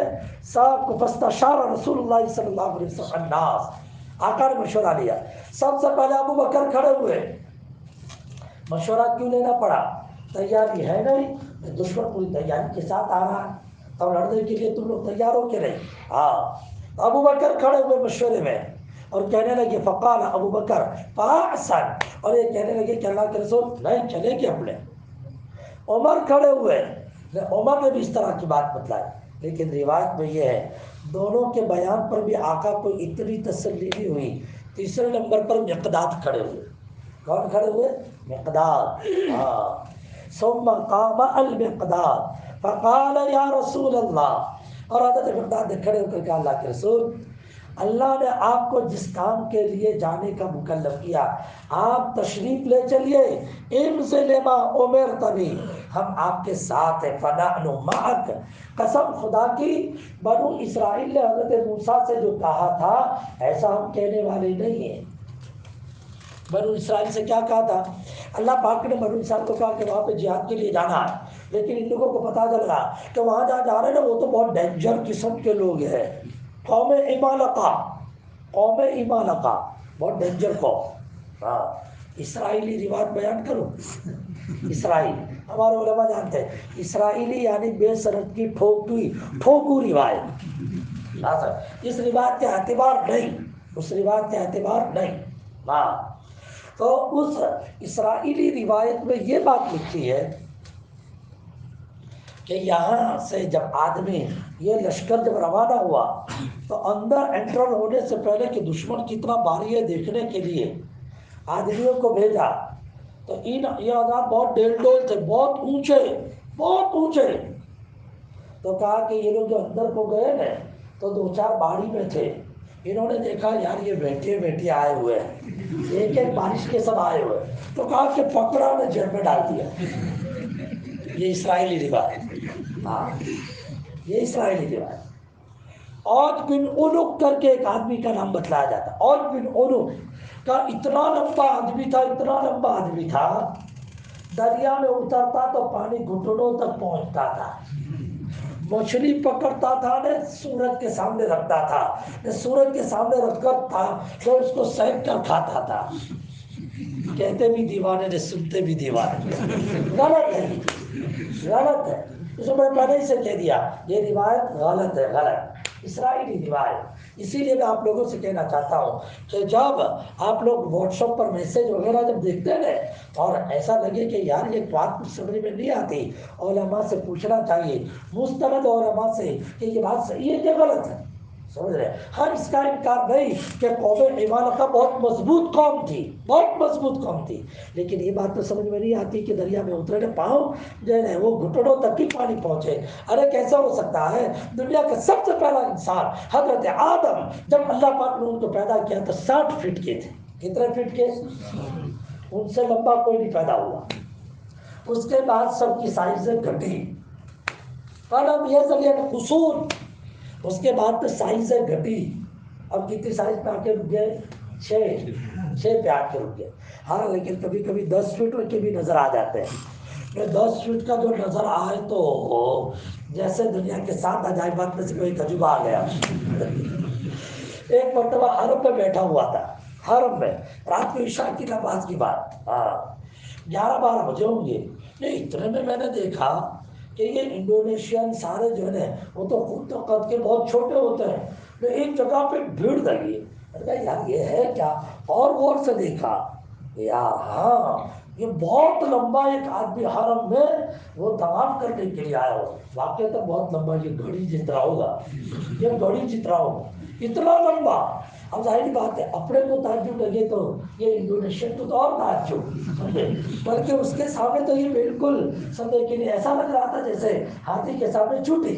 سب کو فاستشار رسول اللہ صلی اللہ علیہ وسلم الناس، آقا نے مشورہ لیا. سب سے پہلے ابو بکر کھڑے ہوئے. مشورہ کیوں لینا پڑا؟ تیاری ہے نہیں، دشمن پوری تیاری کے ساتھ آ رہا ہے، اب لڑنے کے لیے تم لوگ تیار ہو کہ نہیں؟ ہاں. ابو بکر کھڑے ہوئے مشورے میں اور کہنے لگے فقال ابو بکر فاحسن، اور یہ کہنے لگے کہ اللہ کے رسول نہیں چلیں گے ہم نے. عمر کھڑے ہوئے، عمر نے بھی اس طرح کی بات بتلائی. لیکن روایت میں یہ ہے دونوں کے بیان پر بھی آقا کو اتنی تسلی نہیں ہوئی. تیسرے نمبر پر مقداد کھڑے ہوئے. کون کھڑے ہوئے؟ مقداد. ہاں. ثم قام المقداد فقال یا رسول اللہ، اور حضرت مقداد نے کھڑے ہو کر کہا اللہ کے رسول اللہ نے آپ کو جس کام کے لیے جانے کا مکلف کیا آپ تشریف لے چلیے، امضِ لما امرت بھی، ہم آپ کے ساتھ ہیں، فنحن معک۔ قسم خدا کی بنو اسرائیل نے حضرت موسیٰ سے جو کہا تھا ایسا ہم کہنے والے نہیں ہیں۔ بنو اسرائیل سے کیا کہا تھا؟ اللہ پاک نے بنو اسرائیل کو کہا کہ وہاں پہ جہاد کے لیے جانا ہے، لیکن ان لوگوں کو پتا چل رہا کہ وہاں جہاں جا رہے ہیں نا وہ تو بہت ڈینجر قسم کے لوگ ہیں، قوم عمالقہ، قوم عمالقہ، بہت ڈینجر قوم۔ ہاں، اسرائیلی روایت بیان کروں۔ اسرائیل ہمارے علماء جانتے ہیں اسرائیلی یعنی بے سرحد کی ٹھوکو روایت۔ ہاں سر، اس روایت کے اعتبار نہیں، اس روایت کے اعتبار نہیں۔ ہاں، تو اس اسرائیلی روایت میں یہ بات لکھی ہے کہ یہاں سے جب آدمی یہ لشکر جب روانہ ہوا تو اندر انٹر ہونے سے پہلے کہ دشمن کتنا بھاری ہے دیکھنے کے لیے آدمیوں کو بھیجا، تو یہ آزاد بہت ڈیل ڈول تھے، بہت اونچے، بہت اونچے۔ تو کہا کہ یہ لوگ جو اندر کو گئے نا تو دو چار باڑی میں تھے، انہوں نے دیکھا یار یہ بیٹھے بیٹھے آئے ہوئے ہیں، ایک ایک بارش کے سب آئے ہوئے، تو کہا کہ پکڑا انہیں جیل میں ڈال دیا۔ یہ اسرائیلی روایت، ہاں یہ اسرائیلی روایت۔ عوف بن عنق کر کے ایک آدمی کا نام بتلایا جاتا ہے، عوف بن عنق کا اتنا لمبا آدمی تھا، اتنا لمبا آدمی تھا، دریا میں اترتا تو پانی گھٹنوں تک پہنچتا تھا، مچھلی پکڑتا تھا نے سورج کے سامنے رکھتا تھا، نے سورج کے سامنے رکھ کر تھا جو اس کو سینک کر کھاتا تھا۔ کہتے بھی دیوانے نے، سنتے بھی دیوانے۔ غلط ہے، غلط ہے، اس میں پہلے ہی سے کہہ دیا یہ روایت غلط ہے، غلط اسرائیلی روایت۔ اسی لیے میں آپ لوگوں سے کہنا چاہتا ہوں کہ جب آپ لوگ واٹس ایپ پر میسج وغیرہ جب دیکھتے ہیں اور ایسا لگے کہ یار یہ بات سمجھ میں نہیں آتی، علماء سے پوچھنا چاہیے، مستند علماء سے کہ یہ بات صحیح ہے کہ غلط ہے، سمجھ رہے ہیں؟ ہر اس کا انکار نہیں کہ قوم عمالقہ بہت مضبوط قوم تھی، بہت مضبوط قوم تھی، لیکن یہ بات تو سمجھ میں نہیں آتی کہ دریا میں اترے پاؤں جو ہے وہ گھٹنوں تک ہی پانی پہنچے۔ ارے کیسا ہو سکتا ہے؟ دنیا کا سب سے پہلا انسان حضرت آدم، جب اللہ پاک نے ان کو پیدا کیا تو 60 فٹ کے تھے۔ کتنے فٹ کے؟ ان سے لمبا کوئی نہیں پیدا ہوا۔ اس کے بعد سب کی سائزیں گھٹی، فلم یزل قصور، اس کے بعد تو سائزیں گھٹی، اب کتنی سائز پہ آ کے رک گئے؟ 6 پہ آ کے رک گئے۔ ہاں لیکن کبھی کبھی 10 فٹ کے بھی نظر آ جاتے ہیں۔ 10 فٹ کا جو نظر آئے تو جیسے دنیا کے 7 عجائبات میں سے کوئی تجربہ آ گیا۔ ایک مرتبہ حرم میں بیٹھا ہوا تھا، حرم میں، رات کو عشاء کی نماز کی بات، 11-12 بجے ہوں گے، اتنے میں نے دیکھا کہ یہ انڈونیشین سارے جو ہے وہ تو خود تو قد کے بہت چھوٹے ہوتے ہیں، ایک جگہ پہ بھیڑ لگی، یار یہ ہے کیا؟ اور غور سے دیکھا یار، ہاں یہ بہت لمبا ایک آدمی حرم میں وہ طواف کرنے کے لیے آیا ہو، واقعہ تو بہت لمبا، یہ گھڑی جتنا ہوگا، یہ گھڑی جتنا ہوگا، اتنا لمبا۔ اب ظاہری بات ہے اپنے کو تعجب لگے تو یہ انڈونیشین کو تو اور تعجب، بلکہ اس کے سامنے تو یہ بالکل سمجھے کہ ایسا لگ رہا تھا جیسے ہاتھی کے سامنے چوٹی،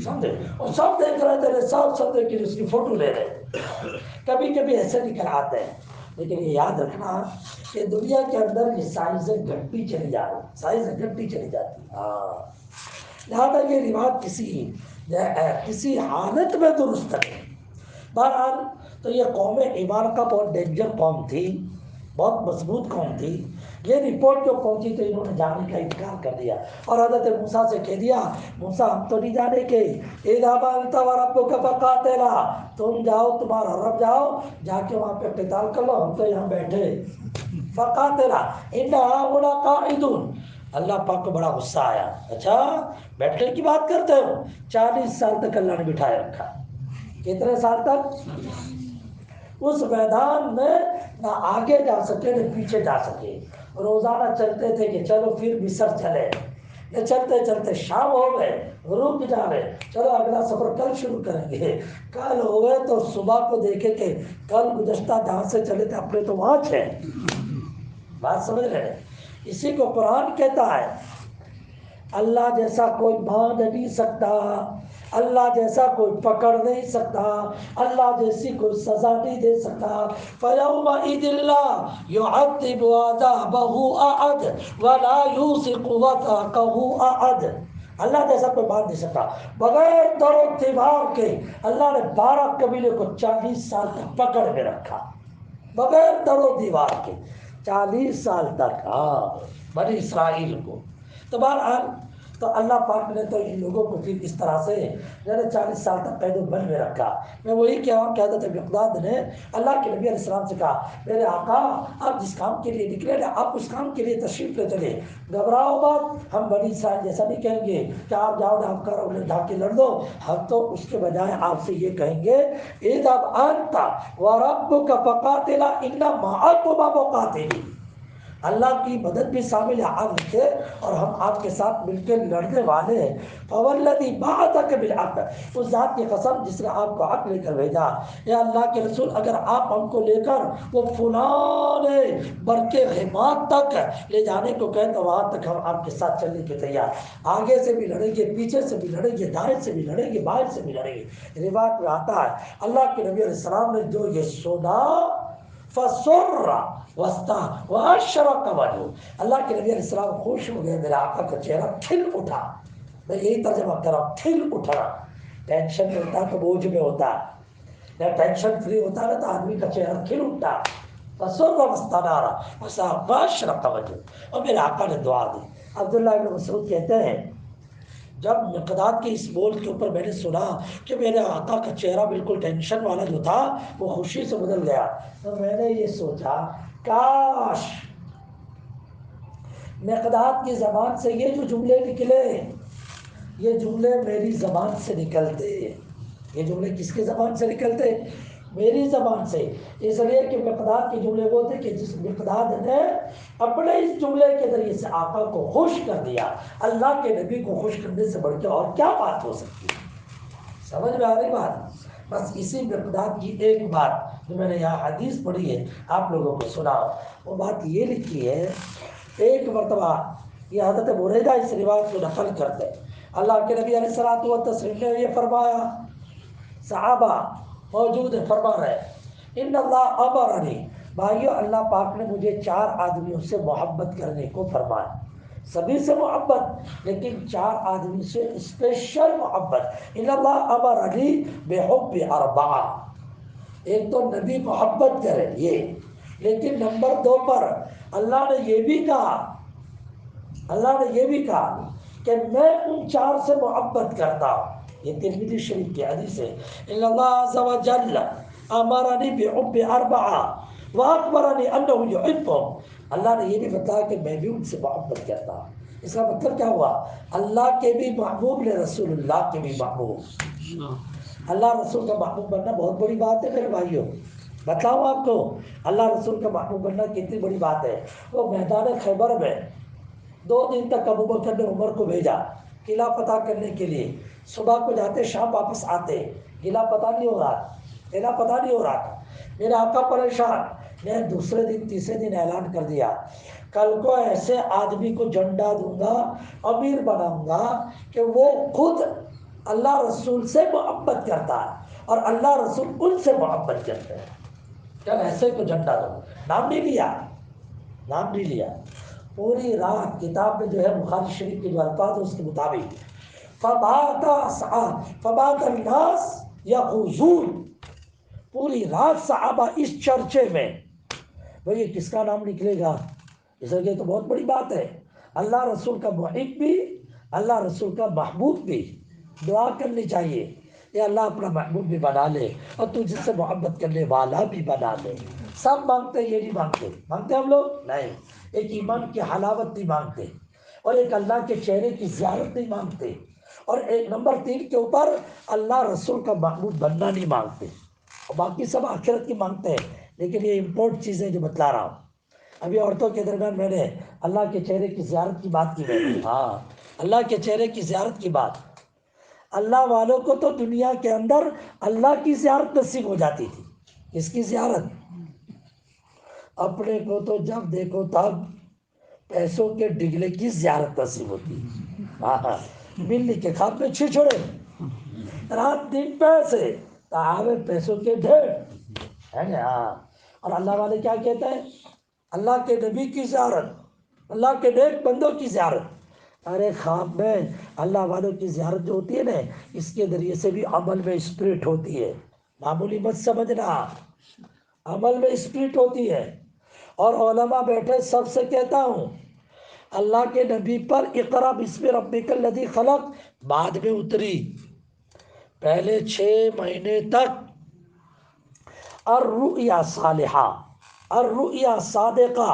سمجھے، اور سب دیکھ رہے تھے، سب سمجھے کہ اس کی فوٹو لے رہے تھے۔ کبھی کبھی ایسے نکل آتے ہیں، لیکن یہ یاد رکھنا کہ دنیا کے اندر یہ سائزیں گھٹتی چلی جا رہی، سائزیں گھٹتی چلی جاتی۔ لہٰذا یہ روایت کسی حالت میں درست ہے۔ بہرحال تو یہ قوم عمالقہ بہت ڈینجر قوم تھی، بہت مضبوط قوم تھی۔ یہ رپورٹ جو پہنچی تو انہوں نے جانے کا انکار کر دیا اور حضرت موسیٰ سے کہہ دیا موسیٰ ہم تو نہیں جانے کے، اذهبا انت وربك فقاتلا، تم جاؤ، تمہارا رب جاؤ، جا کے وہاں پہ قتال کر لو، ہم تو یہاں بیٹھے۔ فقاتلا ان هؤلاء قاعدون، اللہ پاک کو بڑا غصہ آیا، اچھا بیٹھنے کی بات کرتے ہو؟ 40 سال تک اللہ نے بٹھائے رکھا۔ کتنے سال تک؟ اس میدان میں نہ آگے جا سکے نہ پیچھے جا سکے، روزانہ چلتے تھے کہ چلو پھر مصر چلے، یہ چلتے چلتے شام ہو گئے، رک جاوے، چلو اگلا سفر کل شروع کریں گے، کل ہو گئے تو صبح کو دیکھے کہ کل گزشتہ جہاں سے چلے تھے اپنے تو وہاں تھے۔ بات سمجھ رہے ہیں؟ اسی کو قرآن کہتا ہے اللہ جیسا کوئی باندھ نہیں سکتا، اللہ جیسا کوئی پکڑ نہیں سکتا، اللہ جیسی کوئی سزا نہیں دے سکتا۔ فَيَوْمَئِذٍ لَّا يُعَذِّبُ عَذَابَهُ أَحَدٌ وَلَا يُوثِقُ وَثَاقَهُ أَحَدٌ۔ اللہ جیسا کوئی مان نہیں سکتا۔ بغیر در و دیوار کے اللہ نے 12 قبیلے کو 40 سال تک پکڑ میں رکھا، بغیر در و دیوار کے 40 سال تک، بنی اسرائیل کو۔ تو بہرحال تو اللہ پاک نے تو ان لوگوں کو پھر اس طرح سے 40 سال تک قید و بند میں رکھا۔ میں وہی کہہ رہا ہوں کہ حضرت مقداد نے اللہ کے نبی علیہ السلام سے کہا، میرے آقا آپ جس کام کے لیے نکلے نا، آپ اس کام کے لیے تشریف لے چلے، گھبراؤ مت، ہم بنی اسرائیل جیسا نہیں کہیں گے کہ آپ جاؤ نا آپ کرو ڈھا کے لڑ دو، ہم تو اس کے بجائے آپ سے یہ کہیں گے اذهب انت وربك فقاتلا ان معكما مقاتلون۔ اللہ کی مدد بھی شامل ہے، آپ لکھے اور ہم آپ کے ساتھ مل کے لڑنے والے ہیں۔ فوالذی بعثک بالحق، اس ذات کی قسم جس نے آپ کو حق لے کر بھیجا، یا اللہ کے رسول اگر آپ ہم کو لے کر وہ فلاں برکے غماد تک لے جانے کو کہیں تو وہاں تک ہم آپ کے ساتھ چلنے کے تیار، آگے سے بھی لڑیں گے، پیچھے سے بھی لڑیں گے، دائیں سے بھی لڑیں گے، بائیں سے بھی لڑیں گے۔ روایت میں آتا ہے اللہ کے نبی علیہ السلام نے جو یہ سنا فسر وسطا واشرق وجهه، اللہ کے نبی علیہ السلام خوش ہو گئے، میرے آقا کا چہرہ کھل اٹھا۔ میں یہی ترجمہ کر رہا ہوں، کھل اٹھا۔ ٹینشن میں ہوتا تو بوجھ میں ہوتا، یا ٹینشن فری ہوتا نا تو آدمی کا چہرہ کھل اٹھا۔ فسر واستنار واشرق وجهه، اور میرے آقا نے دعا دی۔ عبداللہ ابن مسعود کہتے ہیں جب مقداد کے اس بول کے اوپر میں نے سنا کہ میرے آقا کا چہرہ بالکل ٹینشن والا جو تھا وہ خوشی سے بدل گیا، تو میں نے یہ سوچا کاش مقداد کی زبان سے یہ جو جملے نکلے، یہ جملے میری زبان سے نکلتے۔ یہ جملے کس کی زبان سے نکلتے؟ میری زبان سے، اس لیے کہ مقداد کے جملے وہ تھے کہ جس مقداد نے اپنے اس جملے کے ذریعے سے آقا کو خوش کر دیا، اللہ کے نبی کو خوش کرنے سے بڑھ کے اور کیا بات ہو سکتی ہے؟ سمجھ میں آ رہی بات؟ بس اسی مقداد کی ایک بات جو میں نے یہاں حدیث پڑھی ہے آپ لوگوں کو سنا، وہ بات یہ لکھی ہے، ایک مرتبہ یہ حضرت بریدہ اس روایت کو نقل کرتے ہیں، اللہ کے نبی علیہ الصلوۃ والتسلیم نے یہ فرمایا، صحابہ موجود ہیں، فرما رہے ان اللہ امرنی، بھائیو اللہ پاک نے مجھے 4 آدمیوں سے محبت کرنے کو فرمایا، سبھی سے محبت لیکن 4 آدمی سے اسپیشل محبت۔ ان اللہ امرنی بحب 4، ایک تو نبی محبت کرے یہ، لیکن نمبر 2 پر اللہ نے یہ بھی کہا، اللہ نے یہ بھی کہا کہ میں ان 4 سے محبت کرتا ہوں۔ یہ ترمذی شریف کی حدیث ہے، ان اللہ عز و جل امرنی بحب 4 واخبرنی انہ یحبهم، اللہ نے یہ بھی بتایا کہ میں بھی ان سے محبت کرتا ہوں۔ اس کا مطلب کیا ہوا؟ اللہ کے بھی محبوب نے رسول اللہ کے بھی محبوب۔ اللہ رسول کا محبوب بننا بہت بڑی بات ہے میرے بھائیوں، بتاؤں آپ کو اللہ رسول کا محبوب بننا کتنی بڑی بات ہے۔ وہ میدان خیبر میں 2 دن تک ابو بکر نے عمر کو بھیجا قلعہ فتح کرنے کے لیے، صبح کو جاتے شام واپس آتے، قلعہ فتح نہیں ہو رہا، قلعہ فتح نہیں ہو رہا تھا۔ میرا آقا پریشان، میں دوسرے دن تیسرے دن اعلان کر دیا کل کو ایسے آدمی کو جھنڈا دوں گا، امیر بناؤں گا کہ وہ خود اللہ رسول سے محبت کرتا ہے اور اللہ رسول ان سے محبت کرتے ہیں، کل ایسے کو جھنڈا دوں۔ نام نہیں لیا، نام نہیں لیا، پوری رات کتاب میں جو ہے بخاری شریف کے جو الفاظ ہیں اس کے مطابق فبات الناس یغوزون، پوری رات صحابہ اس چرچے میں، بھئی کس کا نام نکلے گا؟ اس لیے تو بہت بڑی بات ہے، اللہ رسول کا محب بھی، اللہ رسول کا محبوب بھی، دعا کرنی چاہیے کہ اللہ اپنا محبوب بھی بنا لے اور تجھ سے محبت کرنے والا بھی بنا لے۔ سب مانگتے، یہ نہیں مانگتے، مانگتے ہم لوگ نہیں، ایک ایمان کی حلاوت نہیں مانگتے، اور ایک اللہ کے چہرے کی زیارت نہیں مانگتے، اور ایک نمبر 3 کے اوپر اللہ رسول کا محبوب بننا نہیں مانگتے، اور باقی سب آخرت کی مانگتے ہیں۔ لیکن یہ امپورٹ چیزیں جو بتلا رہا ہوں، ابھی عورتوں کے درمیان میں نے اللہ کے چہرے کی زیارت کی بات کی، ہاں اللہ کے چہرے کی زیارت کی بات، اللہ والوں کو تو دنیا کے اندر اللہ کی زیارت نصیب ہو جاتی تھی۔ کس کی زیارت؟ اپنے کو تو جب دیکھو تب پیسوں کے ڈگلے کی زیارت نصیب ہوتی ہے، ہاں ملنے کے خواب میں چھڑے، رات دن پیسے آوے پیسوں کے ڈھیر ہے نا. ہاں. اور اللہ والے کیا کہتے ہیں؟ اللہ کے نبی کی زیارت، اللہ کے نیک بندوں کی زیارت. ارے خواب میں اللہ والوں کی زیارت جو ہوتی ہے نا، اس کے ذریعے سے بھی عمل میں اسپرٹ ہوتی ہے. معمولی مت سمجھنا، عمل میں اسپرٹ ہوتی ہے. اور علماء بیٹھے سب سے کہتا ہوں، اللہ کے نبی پر اقرا بسم ربک الذی خلق بعد میں اتری. پہلے 6 مہینے تک الرؤیا صالحہ، الرؤیا صادقہ،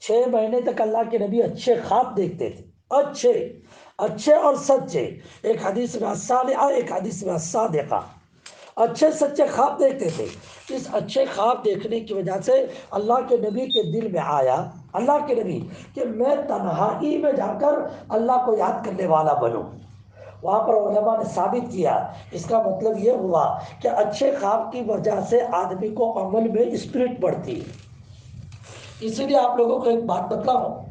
6 مہینے تک اللہ کے نبی اچھے خواب دیکھتے تھے، اچھے اچھے اور سچے. ایک حدیث میں صالحہ، ایک حدیث میں صادقہ، اچھے سچے خواب دیکھتے تھے. اس اچھے خواب دیکھنے کی وجہ سے اللہ کے نبی کے دل میں آیا، اللہ کے نبی، کہ میں تنہائی میں جا کر اللہ کو یاد کرنے والا بنوں. وہاں پر علماء نے ثابت کیا، اس کا مطلب یہ ہوا کہ اچھے خواب کی وجہ سے آدمی کو عمل میں اسپرٹ بڑھتی ہے. اسی لیے آپ لوگوں کو ایک بات بتلاؤں،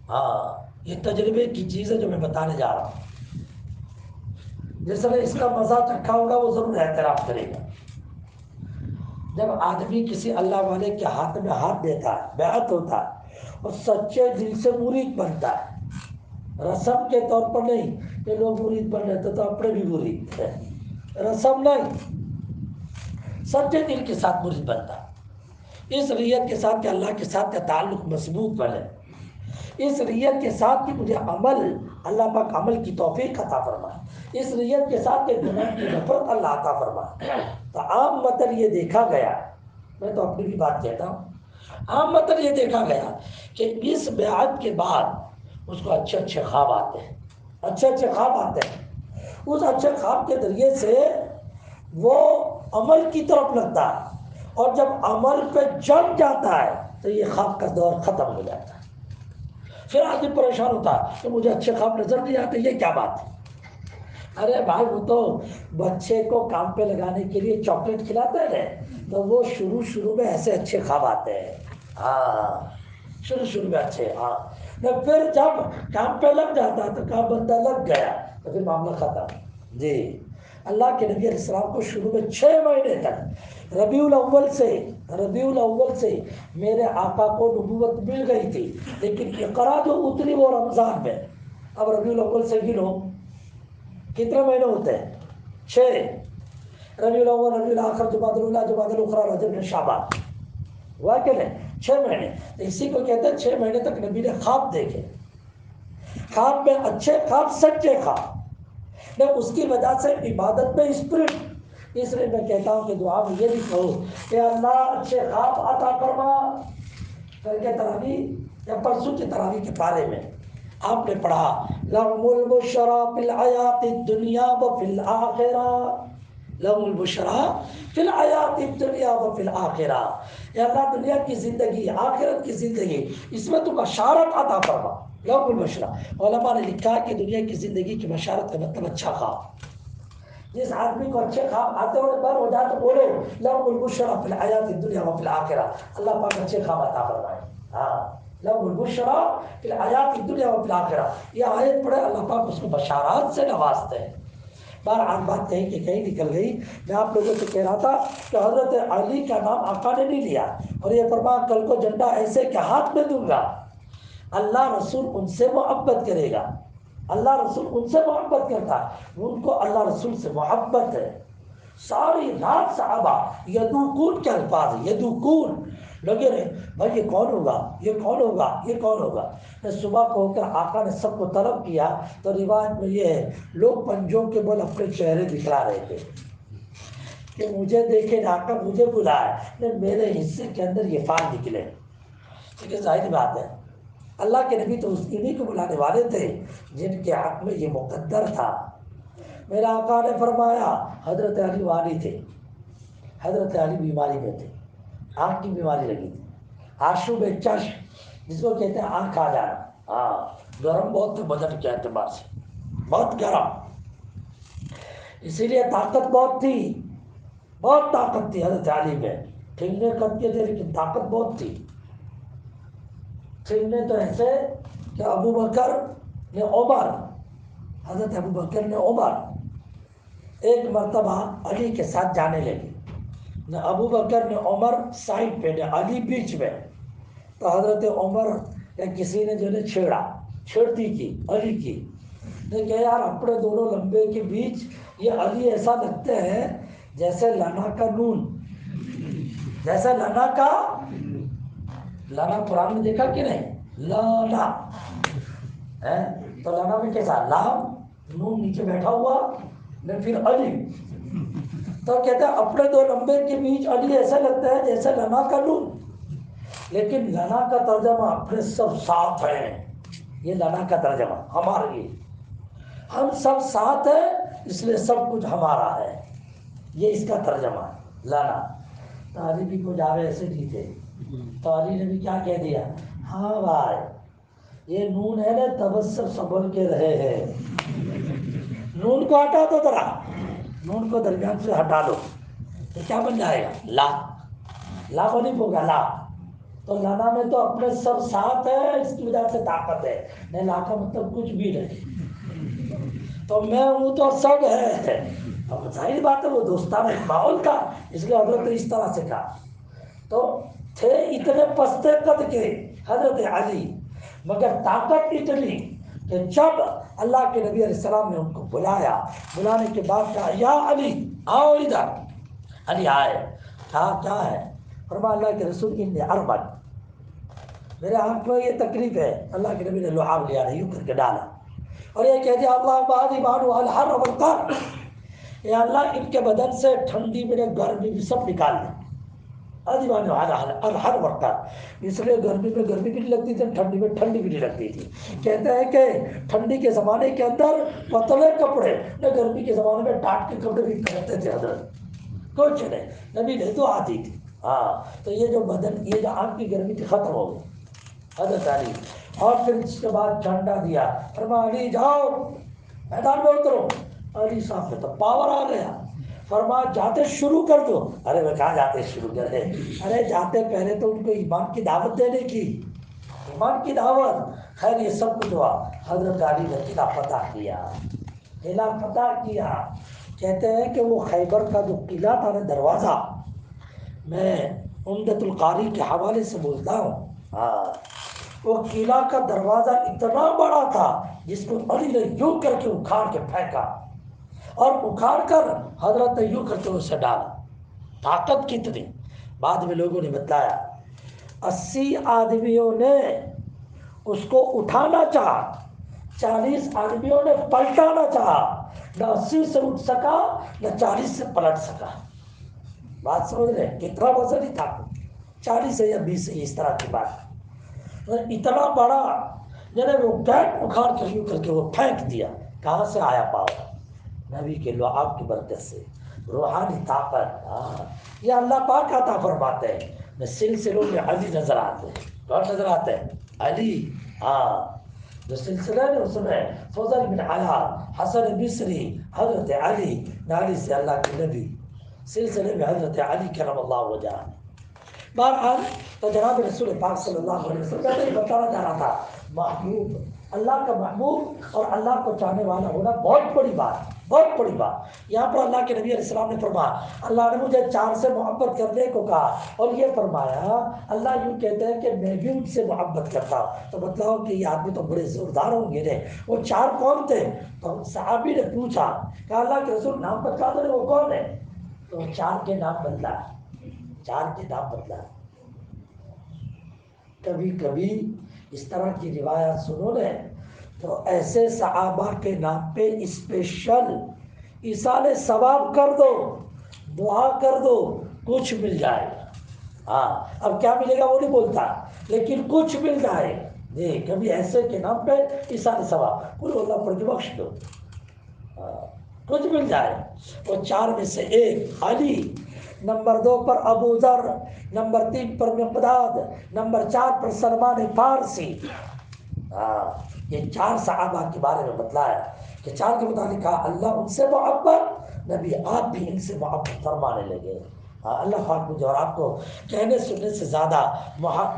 ہاں یہ تجربے کی چیز ہے جو میں بتانے جا رہا ہوں. جس نے اس کا مزہ چکھا ہوگا وہ ضرور اعتراف کرے گا. جب آدمی کسی اللہ والے کے ہاتھ میں ہاتھ دیتا ہے، بیعت ہوتا ہے، اور سچے دل سے مرید بنتا ہے، رسم کے طور پر نہیں کہ لوگ مرید بن رہے تھے تو اپنے بھی مرید ہے، رسم نہیں، سچے دل کے ساتھ مرید بنتا ہے. اس نیت کے ساتھ کہ اللہ کے ساتھ کا تعلق مضبوط بنے، اس نیت کے ساتھ کہ مجھے عمل، اللہ پاک عمل کی توفیق عطا فرمائے، اس نیت کے ساتھ کہ گناہ کی نفرت اللہ عطا فرمائے. تو عام مطلب یہ دیکھا گیا، میں تو اپنی بھی بات کہتا ہوں، عام مطلب یہ دیکھا گیا کہ اس بیعت کے بعد اس کو اچھے اچھے خواب آتے ہیں، اچھے اچھے خواب آتے ہیں. اس اچھے خواب کے ذریعے سے وہ عمل کی طرف لگتا ہے، اور جب عمل پہ جم جاتا ہے تو یہ خواب کا دور ختم ہو جاتا ہے. پھر آدمی پریشان ہوتا ہے کہ مجھے اچھے خواب نظر نہیں آتے، یہ کیا بات ہے؟ ارے بھائی وہ تو بچے کو کام پہ لگانے کے لیے چاکلیٹ کھلاتے ہیں تو وہ شروع میں ایسے اچھے خواب آتے ہیں. ہاں شروع میں اچھے، ہاں پھر جب کام پہ لگ جاتا ہے تو کام بندہ لگ گیا تو پھر معاملہ ختم. جی اللہ کے نبی علیہ السلام کو شروع میں 6 مہینے تک ربیع الاول سے میرے آقا کو نبوت مل گئی تھی، لیکن اقرا جو اتری وہ رمضان میں. اب ربیع الاول سے گنو کتنے مہینے ہوتے ہیں؟ 6. ربیع الاول، ربیع الاخر، جمادی الاولیٰ، جمادی الاخری، رجب، شعبان، ہوا کہ نہیں؟ 6 مہینے. اسی کو کہتے ہیں 6 مہینے تک نبی نے خواب دیکھے، خواب میں اچھے خواب، سچے خواب. اس کی وجہ سے عبادت میں اسپرٹ. اس لیے میں کہتا ہوں کہ دعا میں یہ بھی کہو کہ اللہ اچھے خواب عطا فرما. کل کے تراویح یا پرسوں کی تراویح کے بارے میں آپ نے پڑھا، لهم البشرى فی الحیات الدنیا وفی الآخرہ، لهم البشرى فی الحیات الدنیا وفی الآخرہ. یا اللہ دنیا کی زندگی، آخرت کی زندگی، اس میں تو بشارت عطا فرما. لهم البشرى، علماء نے لکھا کہ دنیا کی زندگی کی بشارت کا مطلب اچھا خواب. جس آدمی کو اچھے خواب آتے ہوئے بار ہو جائے تو بولو لهم البشرى فی الحیات الدنیا وفی الآخرہ، اللہ پاک اچھے خواب عطا فرمائے. ہاں لهم البشرى فی الحیات الدنیا وفی الآخرہ، یہ آیت پڑھے اللہ پاک اس کو بشارات سے نوازتے ہیں. بہرحال بات کہیں کہ کہیں نکل گئی. میں آپ لوگوں سے کہہ رہا تھا کہ حضرت علی کا نام آقا نے نہیں لیا، اور یہ فرمایا کل کو جھنڈا ایسے کہ ہاتھ میں دوں گا. اللہ رسول ان سے محبت کرے گا، اللہ رسول ان سے محبت کرتا ہے، ان کو اللہ رسول سے محبت ہے. ساری رات صحابہ یدوکون کے الفاظ ہیں، یدوکون لگے رہے، بھائی یہ کون ہوگا، یہ کون ہوگا، یہ کون ہوگا. صبح کو ہو کر آقا نے سب کو طلب کیا تو روایت میں یہ ہے لوگ پنجوں کے بل اپنے چہرے دکھلا رہے تھے کہ مجھے دیکھیں آقا، مجھے بلائے، میرے حصے کے اندر یہ فال نکلے. لیکن ظاہر بات ہے اللہ کے نبی تو اس انہی کو بلانے والے تھے جن کے حق میں یہ مقدر تھا. میرا آقا نے فرمایا حضرت علی والی تھے، حضرت علی بیماری میں تھے، آنکھ کی بیماری لگی تھی، آشوب چشم جس کو کہتے ہیں آنکھ آ جانا. ہاں گرم بہت تھے بدن کے اعتبار سے، بہت گرم، اسی لیے طاقت بہت تھی، بہت طاقت تھی حضرت علی میں. ٹھنڈے قد کے تھے لیکن طاقت بہت تھی. ٹھنڈے تو ایسے کہ ابو بکر نے عمر، حضرت ابو بکر نے عمر ایک مرتبہ علی کے ساتھ جانے لگی، نہ ابو بکر نے عمر سائڈ پہ، نہ علی بیچ میں. تو حضرت عمر یا کسی نے جو ہے چھیڑتی کی علی کی، نے کہا یار اپنے دونوں لمبے کے بیچ یہ علی ایسا لگتے ہیں جیسے لنا کا نون، جیسے لنا کا لانا. قرآن میں دیکھا کہ نہیں؟ لانا ہے تو لانا میں کیسا لام نون نیچے بیٹھا ہوا نے پھر علی. تو کہتے ہیں اپنے دو لمبے کے بیچ علی ایسا لگتا ہے جیسے لنا کا نون. لیکن لنا کا ترجمہ اپنے سب ساتھ ہیں، یہ لنا کا ترجمہ ہمارے لیے، ہم سب ساتھ ہیں اس لیے سب کچھ ہمارا ہے، یہ اس کا ترجمہ لانا. تو علی بھی کچھ آگے ایسے نہیں تھے، تو علی نے بھی کیا کہہ دیا، ہاں بھائی یہ نون ہے نا تبسم سنبھل کے رہے ہیں، نون کو ہٹا دو ذرا، نون کو درمیان سے ہٹا دو تو کیا بن جائے گا؟ لا. لا کو نہیں ہوگا لا. تو لانا میں تو اپنے سب ساتھ ہے اس کی وجہ سے طاقت ہے، نہیں لا کا مطلب کچھ بھی نہیں، تو میں ہوں تو سب ہے. اب ظاہر بات ہے وہ دوستانہ ماحول تھا اس لیے حضرت نے اس طرح سے کہا. تو تھے اتنے پستے قد کے حضرت علی، مگر طاقت اتنی کہ جب اللہ کے نبی علیہ السلام نے ان کو بلایا، بلانے کے بعد کہا یا علی آؤ ادھر. علی آئے، کہا کیا ہے؟ فرمایا اللہ کے رسول انی اربن، میرے آنکھ میں یہ تکلیف ہے. اللہ کے نبی نے لعاب لیا نہیں یوں کر کے ڈالا اور یہ کہہ دیا اللہ بادی بانو الحر والقر، یا اللہ ان کے بدن سے ٹھنڈی میں گرمی بھی سب نکال دیں. الحر والقر، اس لیے گرمی میں گرمی بھی نہیں لگتی تھی، ٹھنڈی میں ٹھنڈی بھی نہیں لگتی تھی. کہتے ہیں کہ ٹھنڈی کے زمانے کے اندر پتلے کپڑے، نہ گرمی کے زمانے میں ٹاٹ کے کپڑے بھی پہنتے تھے حضرت، کچھ نہیں، نبی نہیں تو آتی تھی. ہاں تو یہ جو بدن، یہ جو آنکھ کی گرمی تھی ختم ہو گئی حضرت علی. اور پھر اس کے بعد جھنڈا دیا، فرمایا علی جاؤ میدان میں اترو. علی صاحب میں تو پاور آ گیا، فرمایا جاتے شروع کر دو. ارے میں کہاں جاتے شروع کرے، ارے جاتے پہلے تو ان کو ایمان کی دعوت دینے کی، ایمان کی دعوت. خیر یہ سب کچھ ہوا، حضرت علی نے قلعہ فتح کیا، قلعہ فتح کیا. کہتے ہیں کہ وہ خیبر کا جو قلعہ تھا نا دروازہ، میں عمدۃ القاری کے حوالے سے بولتا ہوں، ہاں وہ قلعہ کا دروازہ اتنا بڑا تھا جس کو علی نے یوں کر کے اکھاڑ کے پھینکا اور اکھاڑ کر حضرت نے یوں کر کے اسے ڈالا. طاقت کتنی! بعد میں لوگوں نے بتایا 80 آدمیوں نے اس کو اٹھانا چاہا، 40 آدمیوں نے پلٹانا چاہا، نہ 80 سے اٹھ سکا نہ 40 سے پلٹ سکا. بات سمجھ رہے کتنا وزن ہی تھا، 40 سے یا 20 سے اس طرح کی بات. اتنا بڑا یعنی وہ گیٹ اکھاڑ کر یوں کر کے وہ پھینک دیا. کہاں سے آیا پاور؟ نبی کے لعاب کی برکت سے، روحانی طاقت. یہ اللہ پاک عطا فرماتے ہیں. میں سلسلوں میں علی نظر آتے ہیں. کون نظر آتے ہیں؟ علی. ہاں جو سلسلہ ہے اس میں فضل بن علا، حسن بصری، حضرت علی، علی سے اللہ کے نبی، سلسلے میں حضرت علی کرم اللہ وجہ. بہرحال تو جناب رسول پاک صلی اللہ علیہ وسلم میں بتانا چاہ رہا تھا، محبوب، اللہ کا محبوب اور اللہ کو چاہنے والا ہونا بہت بڑی بات، بہت بڑی بات. یہاں پر اللہ کے نبی علیہ السلام نے فرمایا اللہ نے مجھے 4 سے محبت کرنے کو کہا، اور یہ فرمایا اللہ یوں کہتے ہیں کہ میں بھی ان سے محبت کرتا ہوں. تو بتلاؤ کہ یہ آدمی تو بڑے زوردار ہوں گے. وہ 4 کون تھے؟ تو صحابی نے پوچھا کہ اللہ کے رسول نام بتلا دو وہ کون ہے؟ تو 4 کے نام بدلا، 4 کے نام بدلا. کبھی کبھی اس طرح کی روایات سنو نے تو ایسے صحابہ کے نام پہ اسپیشل ایصال ثواب کر دو، دعا کر دو، کچھ مل جائے گا. ہاں اب کیا ملے گا وہ نہیں بولتا، لیکن کچھ مل جائے گا. جی کبھی ایسے کے نام پہ ایصال ثواب کل اللہ پڑھ کے بخش دو، کچھ مل جائے. وہ 4 میں سے ایک علی، نمبر 2 پر ابو ذر، نمبر 3 پر مقداد، نمبر 4 پر سلمان فارسی. یہ 4 صحابہ کے بارے میں بتلایا کہ 4 کے متعلق کہا اللہ ان سے محبت، نبی آپ بھی ان سے محبت فرمانے لگے. اللہ پاک مجھے اور آپ کو کہنے سننے سے زیادہ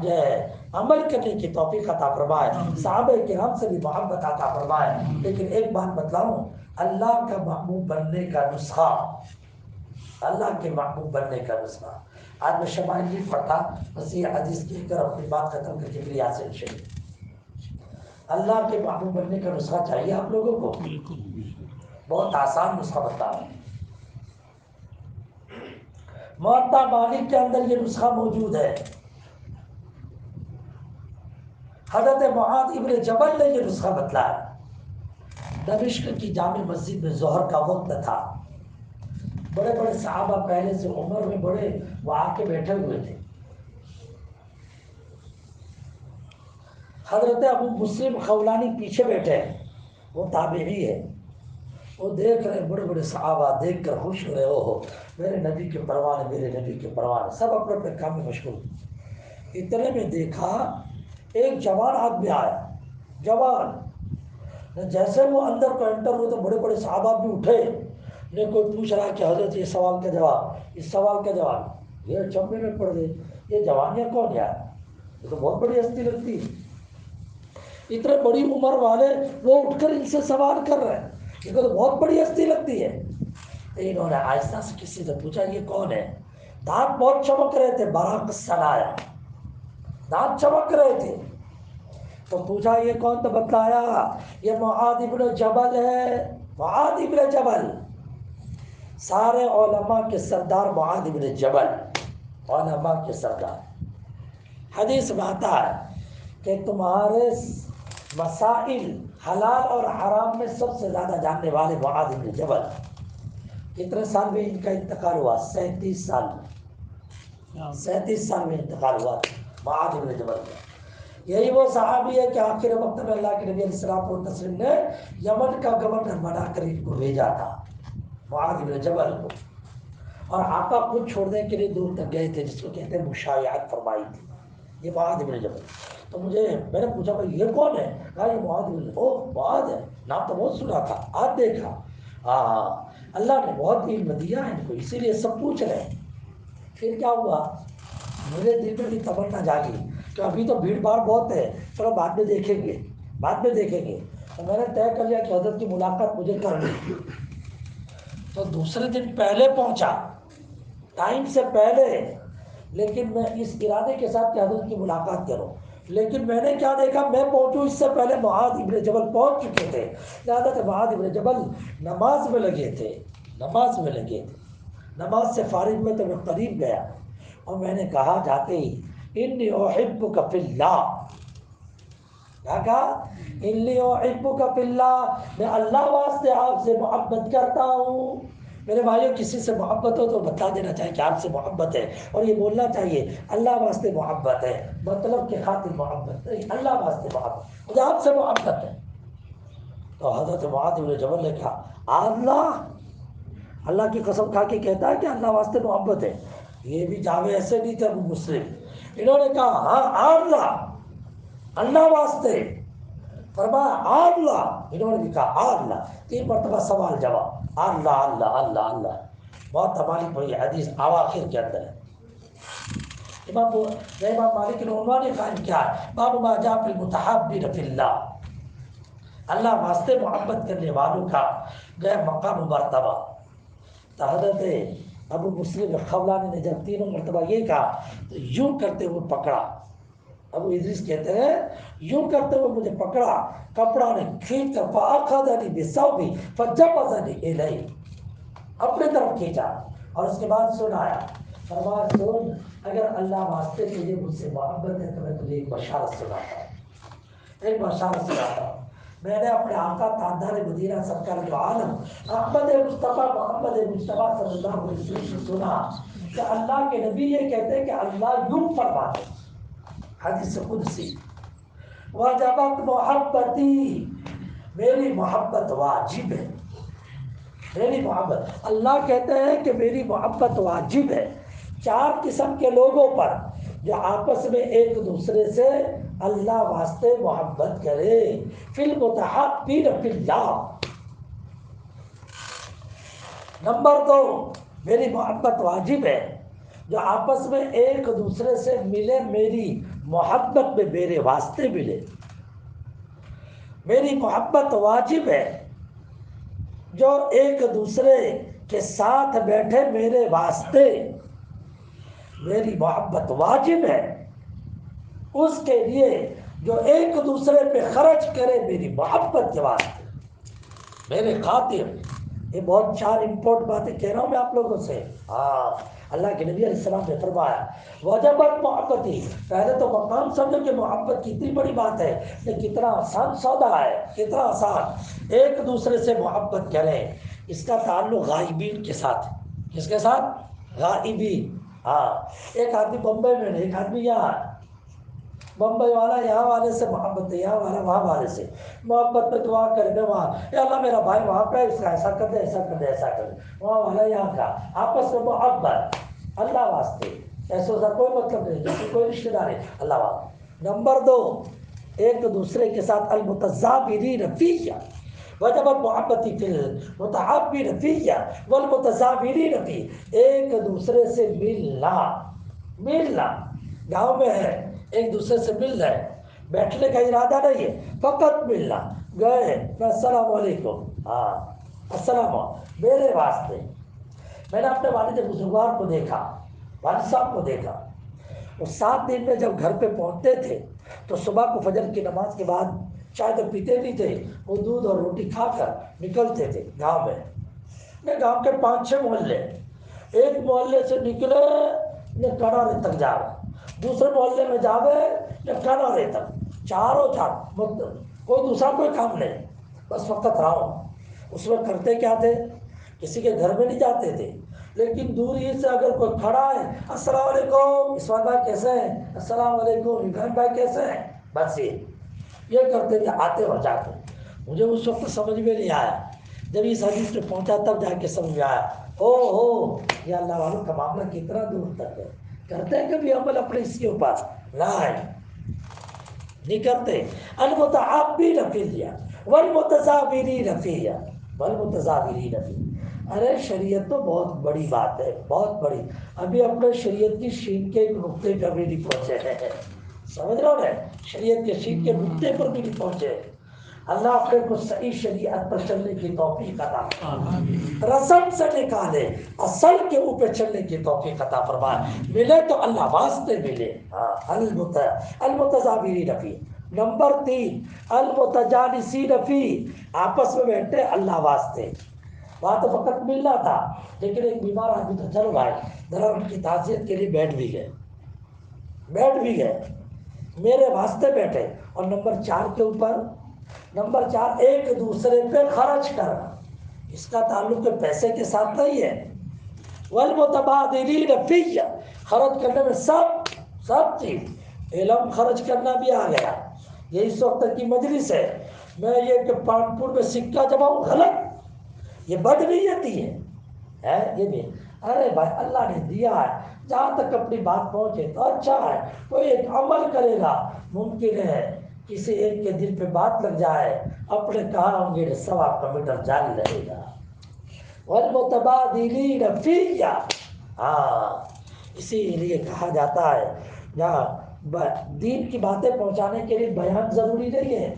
جو ہے عمل کرنے کی توفیق عطا فرمائے، صحابہ کرام سے بھی محبت عطا فرمائے. لیکن ایک بات بتلاؤں، اللہ کا محبوب بننے کا نسخہ، اللہ کے محبوب بننے کا نسخہ۔ آج میں شمائل نہیں پڑھتا، بس یہ حدیث کہہ کر اپنی بات ختم کر کے پھر یاسین شریف۔ اللہ کے محبوب بننے کا نسخہ چاہیے آپ لوگوں کو، بہت آسان نسخہ بتا رہا ہوں۔ موطا مالک کے اندر یہ نسخہ موجود ہے، حضرت معاذ ابن جبل نے یہ نسخہ بتلایا۔ دمشق کی جامع مسجد میں ظہر کا وقت تھا، بڑے بڑے صحابہ پہلے سے عمر میں بڑے وہ آ کے بیٹھے ہوئے تھے۔ حضرت ابو مسلم خولانی پیچھے بیٹھے ہیں، وہ تابعی ہے، وہ دیکھ رہے بڑے بڑے صحابہ، دیکھ کر خوش ہو رہے، ہو میرے نبی کے پروانے، میرے نبی کے پروانے، سب اپنے اپنے کام میں مشغول۔ اتنے میں دیکھا ایک جوان آدمی آیا، جوان، جیسے وہ اندر کو انٹر ہوئے تو بڑے بڑے صحابہ بھی اٹھے، نے کوئی پوچھ رہا کہ حضرت یہ سوال کا جواب، اس سوال کا جواب، یہ چمبے میں پڑ گئے، یہ جوان یہ کون ہے؟ یہ تو بہت بڑی ہستی لگتی ہے، اتنے بڑی عمر والے وہ اٹھ کر ان سے سوال کر رہے ہیں، یہ تو بہت بڑی ہستی لگتی ہے۔ انہوں نے آہستہ سے کسی سے پوچھا یہ کون ہے؟ دانت بہت چمک رہے تھے، براق الصلایا، دانت چمک رہے تھے، تو پوچھا یہ کون؟ تو بتلایا یہ معاذ ابن جبل ہے، معاذ ابن جبل، سارے علماء کے سردار معاذ ابن جبل، علماء کے سردار۔ حدیث میں آتا ہے کہ تمہارے مسائل حلال اور حرام میں سب سے زیادہ جاننے والے معاذ ابن جبل۔ کتنے سال میں ان کا انتقال ہوا؟ 37 سال میں، 37 سال میں انتقال ہوا معاذ ابن جبل کا۔ یہی وہ صحابی ہے کہ آخر وقت میں اللہ کے نبی علیہ السلام و تسلیم نے یمن کا گورنر بنا کر ان کو بھیجا تھا، معاذ ابن جبل کو، اور آقا خود چھوڑنے کے لیے دور تک گئے تھے، جس کو کہتے ہیں مشایعت فرمائی تھی، یہ معاذ ابن جبل۔ تو میں نے پوچھا بھائی یہ کون ہے؟ کہا یہ معاذ ابن جبل۔ اوہ معاذ ہے، نام تو بہت سنا تھا، آج دیکھا۔ ہاں اللہ نے بہت علم دیا ہے ان کو، اسی لیے سب پوچھ رہے ہیں۔ پھر کیا ہوا؟ میرے دل میں بھی تمنا جاگی کہ ابھی تو بھیڑ بھاڑ بہت ہے، چلو بعد میں دیکھیں گے، بعد میں دیکھیں گے۔ تو میں نے طے کر لیا کہ حضرت کی ملاقات مجھے کرنی۔ تو دوسرے دن پہلے پہنچا، ٹائم سے پہلے، لیکن میں اس ارادے کے ساتھ کہ حضرت کی ملاقات کروں۔ لیکن میں نے کیا دیکھا، میں پہنچوں اس سے پہلے معاذ ابن جبل پہنچ چکے تھے۔ لہٰذا معاذ ابن جبل نماز میں لگے تھے، نماز میں لگے تھے۔ نماز سے فارغ میں تو میں قریب گیا اور میں نے کہا جاتے ہی انی احبک فی اللہ، کیا کہا؟ انی احبک فی اللہ، میں اللہ واسطے آپ سے محبت کرتا ہوں۔ میرے بھائیوں کسی سے محبت ہو تو بتا دینا چاہیے کہ آپ سے محبت ہے، اور یہ بولنا چاہیے اللہ واسطے محبت ہے، مطلب کے خاطر محبت نہیں، اللہ واسطے محبت، مجھے آپ سے محبت ہے۔ تو حضرت معاذ بن جبل نے کہا اللہ کی قسم کھا کے کہتا ہے کہ اللہ واسطے محبت ہے؟ یہ بھی جاوے ایسے نہیں تھے ابو مسلم، انہوں نے کہا ہاں اللہ واسطے، فرمایا اللہ، انہوں نے بھی کہا اللہ، 3 مرتبہ سوال جواب، اللہ اللہ اللہ اللہ۔ بہت مالک بڑی حدیث اواخر کے اندر ہے۔ امام مالک نے عنوان قائم کیا ہے، باب ما جاء فی المتحابین فی اللہ، اللہ واسطے محبت کرنے والوں کا غیر مقام و مرتبہ۔ تو حضرت ابو مسلم خولانی نے جب 3 مرتبہ یہ کہا تو یوں کرتے ہوئے پکڑا، ابو ادریس کہتے ہیں یوں کرتے ہوئے مجھے پکڑا، کپڑا نے کھینچ کر فاخذنی بثوبی فجبزنی الیہ، اپنے طرف کھینچا اور اس کے بعد سنایا، فرمایا سن اگر اللہ واسطے تجھے مجھ سے محبت ہے تو میں تجھے ایک بشارت سناتا ہوں، ایک بشارت سناتا ہوں۔ میں نے اپنے آقا تاجدار مدینہ سرکار جو عالم احمد مصطفیٰ محمد مصطفیٰ صلی اللہ علیہ وسلم سے سنا کہ اللہ کے نبی یہ کہتے ہیں کہ اللہ یوں فرماتے ہیں، حدیث قدسی، وجبت محبتی، میری محبت واجب ہے، میری محبت، اللہ کہتے ہیں کہ میری محبت واجب ہے 4 قسم کے لوگوں پر جو آپس میں ایک دوسرے سے اللہ واسطے محبت کرے، فی المتحابین فی اللہ۔ نمبر 2، میری محبت واجب ہے جو آپس میں ایک دوسرے سے ملے، میری محبت میں میرے واسطے ملے، میری محبت واجب ہے جو ایک دوسرے کے ساتھ بیٹھے میرے واسطے میری محبت واجب ہے، اس کے لیے جو ایک دوسرے پہ خرچ کرے میری محبت کے واسطے میرے خاطر۔ یہ بہت چار امپورٹ باتیں کہہ رہا ہوں میں آپ لوگوں سے۔ اللہ کے نبی علیہ السلام نے فرمایا وجبت محبتی، پہلے تو مقام سمجھو کہ محبت کتنی بڑی بات ہے، یہ کتنا آسان سودا ہے، کتنا آسان۔ ایک دوسرے سے محبت کریں، اس کا تعلق غائبین کے ساتھ۔ کس کے ساتھ؟ غائبین۔ ایک آدمی بمبئی میں نہیں، ایک آدمی یہاں، بمبئی والا یہاں والے سے محبت ہے، یہاں والا وہاں والے سے محبت میں دعا کرے وہاں، اے اللہ میرا بھائی وہاں پہ اس کا ایسا کر دے، ایسا کر دے، ایسا کر دے، وہاں والا یہاں کا، آپس میں محبت اللہ واسطے، ایسا کوئی مطلب نہیں، جیسے کوئی رشتہ دار ہے اللہ واسطے۔ نمبر 2، ایک دوسرے کے ساتھ المتزابرین فیہ، وجبت محبتی فی المتحابین فیہ والمتزابرین فیہ، ایک دوسرے سے ملنا گاؤں میں ہے، ایک دوسرے سے مل رہے، بیٹھنے کا ارادہ نہیں ہے، فقط ملنا، گئے السلام علیکم، السلام میرے واسطے۔ میں نے اپنے والد بزرگوار کو دیکھا، والد صاحب کو دیکھا، وہ 7 دن میں جب گھر پہ پہنچتے تھے تو صبح کو فجر کی نماز کے بعد چائے تو پیتے نہیں تھے، وہ دودھ اور روٹی کھا کر نکلتے تھے گاؤں میں۔ گاؤں کے 5-6 محلے، ایک محلے سے نکلے یہ کنارے تک جا رہے، دوسرے محلے میں جا گئے یا کنارے تک، چاروں کوئی دوسرا کوئی کام نہیں، بس وقت رہو۔ اس میں کرتے کیا تھے؟ کسی کے گھر میں نہیں جاتے تھے، لیکن دوری سے اگر کوئی کھڑا ہے السلام علیکم اسماعیل بھائی کیسے ہیں، السلام علیکم ابراہیم بھائی کیسے ہیں، بس یہ کرتے تھے، آتے اور جاتے۔ مجھے اس وقت سمجھ میں نہیں آیا، جب اس حدیث پہ پہنچا تب جا کے سمجھ میں آیا، یہ اللہ والوں کا معاملہ کتنا دور تک ہے۔ کرتے ہیں کبھی عمل اپنے اس کے اوپر؟ نہیں کرتے۔ المتعابین فیہ والمتزابرین فیہ والمتزابرین فیہ، ارے شریعت تو بہت بڑی بات ہے، بہت بڑی، ابھی اپنے شریعت کی شین کے ایک نقطے پہ بھی نہیں پہنچے ہیں، سمجھ رہے ہو نا؟ شریعت کے شین کے نقطے پر بھی نہیں پہنچے۔ اللہ اپنے کو صحیح شریعت پر چلنے کی توفیق عطا فرمائے، رسم سے نکالے اصل کے اوپر چلنے کی توفیق عطا فرمائے، ملے تو اللہ واسطے ملے۔ المتزابرین فیہ۔ نمبر 3، المتجالسین فیہ، آپس میں بیٹھے اللہ واسطے۔ وہاں تو فقط ملنا تھا، لیکن ایک بیمار آدمی تو چلو بھائی ذرا ان کی تعزیت کے لیے بیٹھ بھی گئے، میرے واسطے بیٹھے۔ اور نمبر 4 کے اوپر، نمبر 4، ایک دوسرے پہ خرچ کرنا، اس کا تعلق پیسے کے ساتھ نہیں ہے۔ والمتبادلین فیہ، خرچ کرنے میں سب چیز، علم خرچ کرنا بھی آ گیا۔ یہ اس وقت کی مجلس ہے، میں یہ کہ پانپور میں سکہ جماؤں غلط، یہ بدنیتی ہے یہ بھی۔ ارے بھائی اللہ نے دیا ہے، جہاں تک اپنی بات پہنچے تو اچھا ہے، کوئی ایک عمل کرے گا، ممکن ہے کسی ایک کے دل پہ بات لگ جائے، اپنے کہا ہوں گے 100 میٹر جاری رہے گا۔ والمتبادلین فیہ، اسی لیے کہا جاتا ہے یہاں دین کی باتیں پہنچانے کے لیے بیان ضروری نہیں ہے،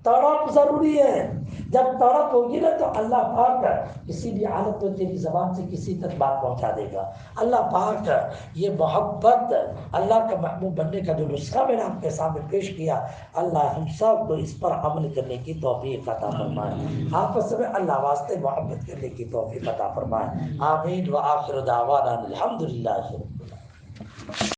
تڑپ ضروری ہے۔ جب تڑپ ہوگی نا تو اللہ پاک کسی بھی حالت میں تیری زبان سے کسی تک بات پہنچا دے گا۔ اللہ پاک یہ محبت، اللہ کا محبوب بننے کا جو نسخہ میں نے آپ کے سامنے پیش کیا، اللہ ہم سب کو اس پر عمل کرنے کی توفیق عطا فرمائے، آپس میں اللہ واسطے محبت کرنے کی توفیق عطا فرمائے۔ آمین وآخر دعوانا الحمدللہ۔